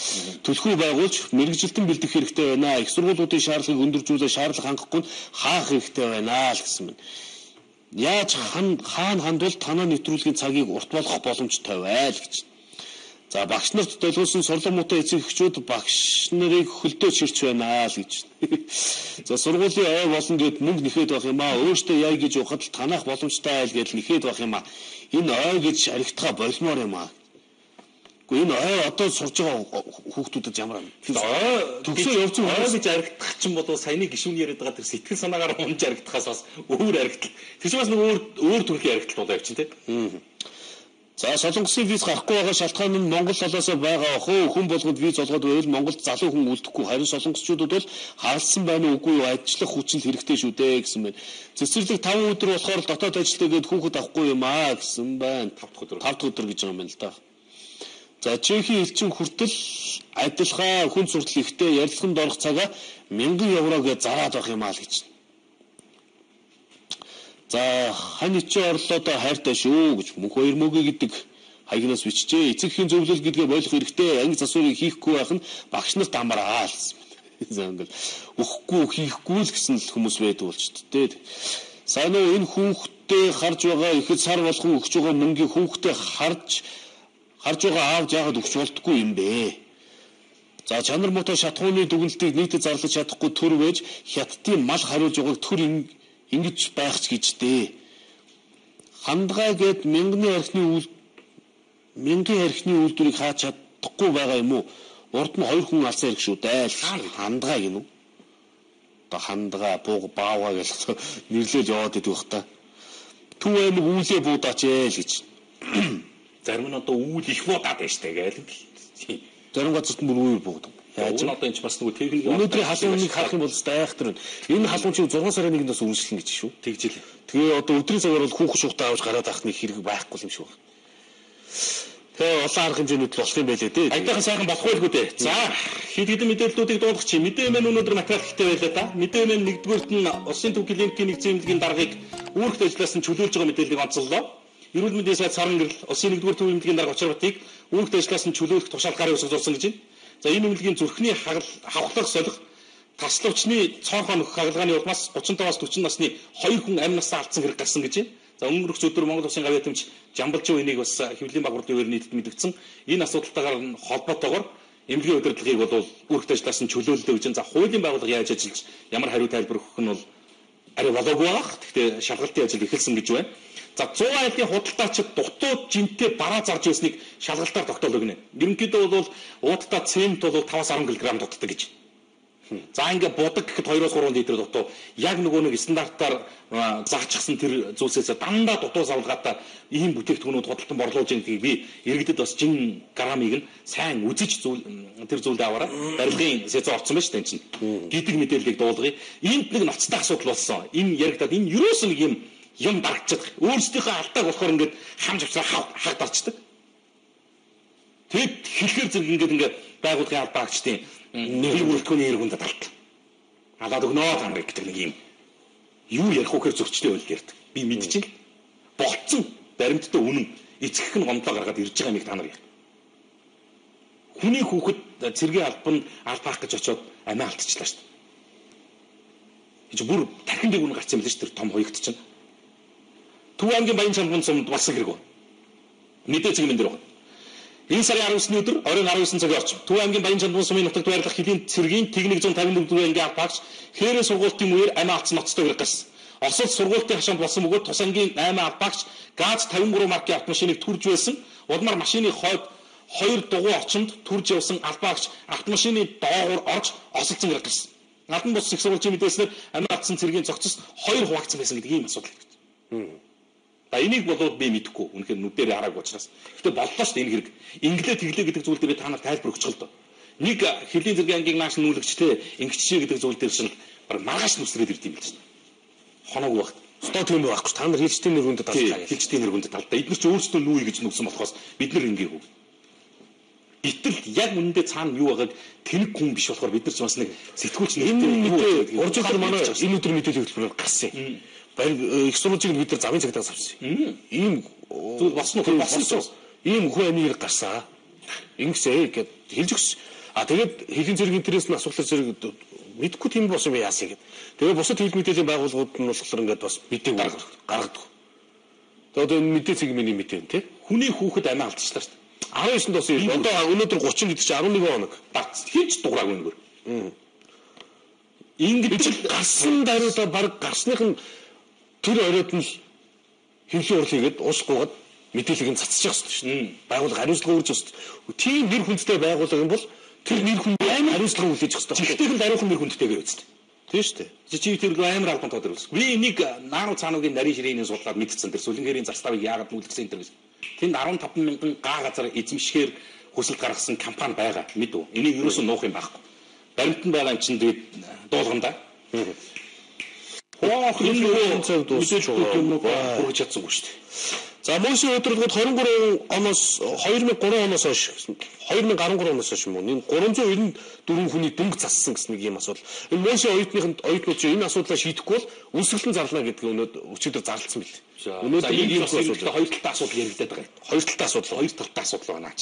Түлхүү байгуулж мэрэгжилтэн бэлдэх хэрэгтэй байна. Их сургуулиудын шаардлагыг өндөржүүлээ шаардлага хангахгүй хаах хэрэгтэй байна л гэсэн байна. Яаж хаана хандвал танаа нэвтрүүлгийн цагийг урт болгох боломжтой вэ л гэж. За багш нарт долгиулсан сурлаг муутай эцэг эхчүүд багш нарыг хөлдөө ширч байна л гэж. За сургуулийн ой болно гэд мөнгө нэхэд байх юм аа. Өөртөө яй гэж ухад танах боломжтой айл гэдэл нэхэд байх юм аа. Энэ ой гэж аригтгаа болмоор юм аа. Гэхдээ энэ ой одоо сурж байгаа хүүхдүүдэд ямар юм. Ой төгсөө явцсан ой гэж аригдах чинь болов саяны гишүүн яриад байгаа тэр сэтгэл санаагаар унж аригдахаас бас өөр аригдал. Тэр чинь бас нэг өөр төрлийн аригдал болоо явчин тий. За солонгосын виз гарахгүй байгаа шалтгаан нь Монгол талаас байгаа хөө хүн болгонд виз олгоод байвал Монголд залуу хүн үлдэхгүй харин солонгосчуудад бол хаалсан байна уугүй юу ажиллах хүчин хэрэгтэй шүү дээ гэсэн байна. Цэцэрлэг 5 өдөр болохоор дотоод ажилтаа гээд хүүхэд авахгүй юм аа гэсэн байна. 5 дахь өдөр гэж байгаа юм байна л да. За Чехийн элчин хүртэл адилхан хүн суртал ихтэй ярилцлаганд орох цагаа 1000 евро гэж зараад байх юм аа л гэж. За хань чи орлоо хайртай шүү гэж мөнх хоёр мөгийг гэдэг хаягнаас бичжээ. Эцэгхийн зөвлөл гэдгээ болох хэрэгтэй. Анги засварыг хийхгүй байх нь багш нарт амраа гэсэн. За ингээл өхгүй хийхгүй л гэсэн хүмүүс байдаг болчтой. Сайн уу энэ хүүхдээ харж байгаа ихэд сар болгон өгч байгаа мөнгийг хүүхдээ харж байгаа аав жаагаад өгч болтгүй юм бэ. За чанар мото шатхууны дүгнэлтийг нийтэд зарлаж чадахгүй төр байж хятадын мал хариулж байгааг төр ингэж байхч гэж дээ. Хандгаа гээд мянган архины үйлдвэрийг хааж чадахгүй байгаа юм уу? Урд нь 2 хүн алсан хэрэг шүү дээ. Хандгаа гинүү. Одоо хандгаа бааваа гэж нэрлэл яваад идэх бах та. Түв аймаг үүлээ буудаач ээ л гэж. Зарим нь одоо үйл их буудаад байж таа гээл. Зарим газарт бүр үйл буудаг. Яаж нь одоо энэ ч бас нөгөө техник өнөөдрийн халууныг харах юм бол айхтар байна. Энэ халуун чинь 6 сарын 1-нд бас үргэлжлэн гэж шүү. Тэгжил. Тэгээ одоо өдрийн цагаар бол хүүхэн шухтаа авч гараад авах нэг хэрэг байхгүй юм шиг байна. Тэгээ олон арга хэмжээнүүд л болох юм байлээ дээ. Айтайхан сайхан болох байлгүй дээ. За хэд хэдэн мэдээллүүдийг дуулах чи. Мэдээ мэн өнөөдөр материал хэрэгтэй байлаа да. Мэдээ мэн нэгдүгээрт нь Улсын төв клиникийн нэгцэмлэгийн даргаыг үүрэгт ажиллаас нь чөлөөлж байгаа мэдээллийг онцоллоо. Эрүүл мэндийн сайд Саран гэрэл Улсын нэгдүгээр төв эмнэлгийн дарга Учирбатыг үүрэгт ажиллаас нь чөлөөлөх тушаал гарын үсэг зурсан гэж байна. За энэ эмнэлгийн зүрхний хавхлах солих таславчны цоонхоо нөхөх хагалгааны улмаас 35-аас 40 насны 2 хүн амь насаа алдсан хэрэг гарсан гэж байна. За өнгөрөх өдөр Монгол Улсын гавьяа тэмч Жамбалжуу энийг бас хэвлэлийн багварлын үеэр нийтэд мэдгдсэн. Энэ асуудалтайгаар нь холбоотойгоор эмнэлгийн удирдлагыг бол үүрэгт ажилласан чөлөөлөлөө гэж. За хуулийн байгууллага яаж ажиллаж ямар хариу тайлбар өгөх нь бол арай болоогүй байх. Гэхдээ шалгалтын ажил эхэлсэн гэж байна. За 100 айлын худалдаачид дутууд жинтэй бараа зарж байсныг шалгалтаар тогтоолоо гинэ. Ерөнхийдөө бол уудтаа цемент бол 5-10 кг дутдаг гэж. За ингээ будаг гэхэд 2-3 литр дутуу яг нөгөө нэг стандартаар заачихсан тэр зүйлсээс дандаа дутуу савлгаатай ийм бүтээгдэхүүнүүд худалдан борлуулж байгаа гэдгийг би иргэдэд бас жин грамыг нь сайн үзэж тэр зүйлд аваараа барилгын сэзэн орсон байж тань чинь гэдэг мэдээллийг дуулгая. Энд нэг ноцтой асуудал болсон. Энэ яригадад энэ юусэн нэг юм дарагчдаг. Өөрсдийнхөө алдааг болохоор ингээд хамж авчраа хаг дарчдаг. Тэгэд хэлэхэр зэрэг ингээд байгууллагын албаагчдын нэг бүрэлдэхүүний иргэнд талт. Алаад өгнөө та нар гэдэг нэг юм. Юу ярих вэ гэхээр зөрчлийн үйлдэл ярьдаг. Би мэдчихээн. Болцсон баримттай үнэн эцгэх нь гомдлоо гаргаад ирж байгаа юм та нар яа. Хүний хүүхэд цэргийн албанд албаах гэж очиод амиа алдчихлаа шүү дээ. Бүр тархин дэг үнэ гарсан юм л шүү дээ том хоёрт чинь. Төв аймгийн Баян чамдын сумд болсон хэрэг байна. Мэдээ цэгийн дээр байна. Энэ сарын 19-ний өдөр оройн 19 цагийн орчим Төв аймгийн Баян чамдын сумын нутагт байрлах хэдийн цэргийн техник 154 ангийн албаагч хээрээ сургуулийн үеэр амиа алдсан ноцтой хэрэг гарсан. Осол сургуулийн хашаанд болсон бөгөөд тус ангийн 8 албаагч ГАЗ 53 маркийн автомашиныг түрж байсан. Удмаар машины хойд 2 дугуй орчимд түрж явсан албаагч автомашины доогуур орж осолцсон хэрэг гарсан. Надан бус их сургуулийн мэдээснээр амиа алдсан цэргийн цогцос 2 хуваагдсан байсан гэдэг ийм асуудал байна. За энийг болоод би мэдэхгүй. Үнэхээр нүдээр хараагүй учраас. Гэтэ боллоо шүү дээ энэ хэрэг. Инглээ тэглээ гэдэг зүйл дээр та нар тайлбар өгч л доо. Нэг хэвлийн зэргийн ангийн нааш нүүлэгчтэй ингэччээ гэдэг зүйл дээр шин маргааш нүсрээд ирд юм л шүү дээ. Хоноогүй багт. Стоо тийм байхгүй. Та нар хэлчтийн нэргүнд талдаа. Хэлчтийн нэргүнд талдаа. Эдгээр ч өөрсдөө нүүе гэж нүгсэн болохоос бид нар ингээгүү. Итэл яг үнэндээ цаана юу байгааг тэнэг хүн биш болохоор бид нар ч бас нэг сэтгүүлч нэг урж өдөр манай энэ өдөр мэдээлэл хөтөлбөрөөр гарсан. Их сурвалжийг бид нар замын цагтаас авсан. Ийм зүйл болсон уу? Ийм хүн амиг гарсан. Ингэсэй гэд хэлж өгс. Тэгээд хэлийн зэрэг интернэс нь асуулах зэрэг мэдхгүй тийм болсон юм яасан гэд. Тэгээд бусад хэл мэдээллийн байгууллагууд нь болохоор ингээд бас мэдээ гаргадаг. Тэгээд одоо энэ мэдээ цэг миний мэдээ тий. Хүний хүүхэд амиа алдчихлаа шүү дээ. 19-нд бас одоо өнөөдөр 30 гэдэг чинь 11 хоног. Хийж дуграагүй нэг. Ингэж гарсан даруйдаа баг гарсных нь тэр оройд нь хэвлэн урлыгээд уусгуугаад мэдээллийг нь цацчих ёстой шүү дээ. Байгууллага хариуцлага үрж ёстой. Тийм нэр хүндтэй байгууллага юм бол тэр нэр хүнд амар хариуцлага үлээж ёстой. Чихтэй л даруухан нэр хүндтэйгээ үст. Тийм шүү дээ. Чи тэр амар албан тоо дөрвс. Би нэг Наару цаануугийн нарийн ширээний судлаад мэдсэн тэр сүлэнхэрийн заставыг яагаад нүүлгсэн энэ төр. Тэнд 15 мянган га газар эзэмшгээр хүсэлт гаргасан компани байгаа. Мэдв. Энийг юусэн нуух юм байхгүй. Баримт нь байгаа юм чинь тэгээд дуулгандаа. Хоох энэ цагт дуусч байгаа юм уу? Хүрч чадсангүй шүү дээ. За Мойсийн удирдлагууд 23 оноос 2003 оноос хойш 2013 оноос хойш юм уу? Энэ 394 хүний дүнг зассан гэсэн нэг юм асуудал. Энэ Мойсийн оюутнууд чинь энэ асуудлаа шийдэхгүй бол үлсгэлэн зарлана гэдэг өчигдөр зарласан биз. Өнөөдөр ийм асуудал хоёр талтай асуудал яригдаад байгаа. Хоёр талтай асуудал байна наач.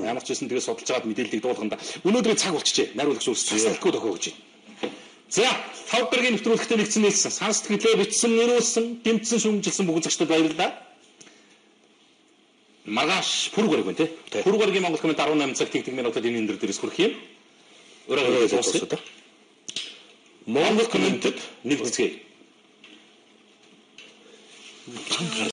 Ямар ч гэсэн тэгээ судалж байгаа мэдээллийг дуулганда өнөөдрийн цаг болчихжээ. Найруулагч өөрсдөө салхигүй тохиогож байна. За, 5 дараагийн нэвтрүүлэгтээ нэгдсэн нийлсэн. Санс тэтгэлээ бичсэн, нэрүүлсэн, гэмтсэн, шүмжилсэн бүх үзэгчдэд баярлалаа. Маргааш пүрэг гараг байна тий. Пүрэг гарагийн Монгол комент 18 цаг тэг минутад энэ энэ дээрээс хүрэх юм. Өрөөгөө дуусгая. Монгол комментэд нэгтгэцгээе.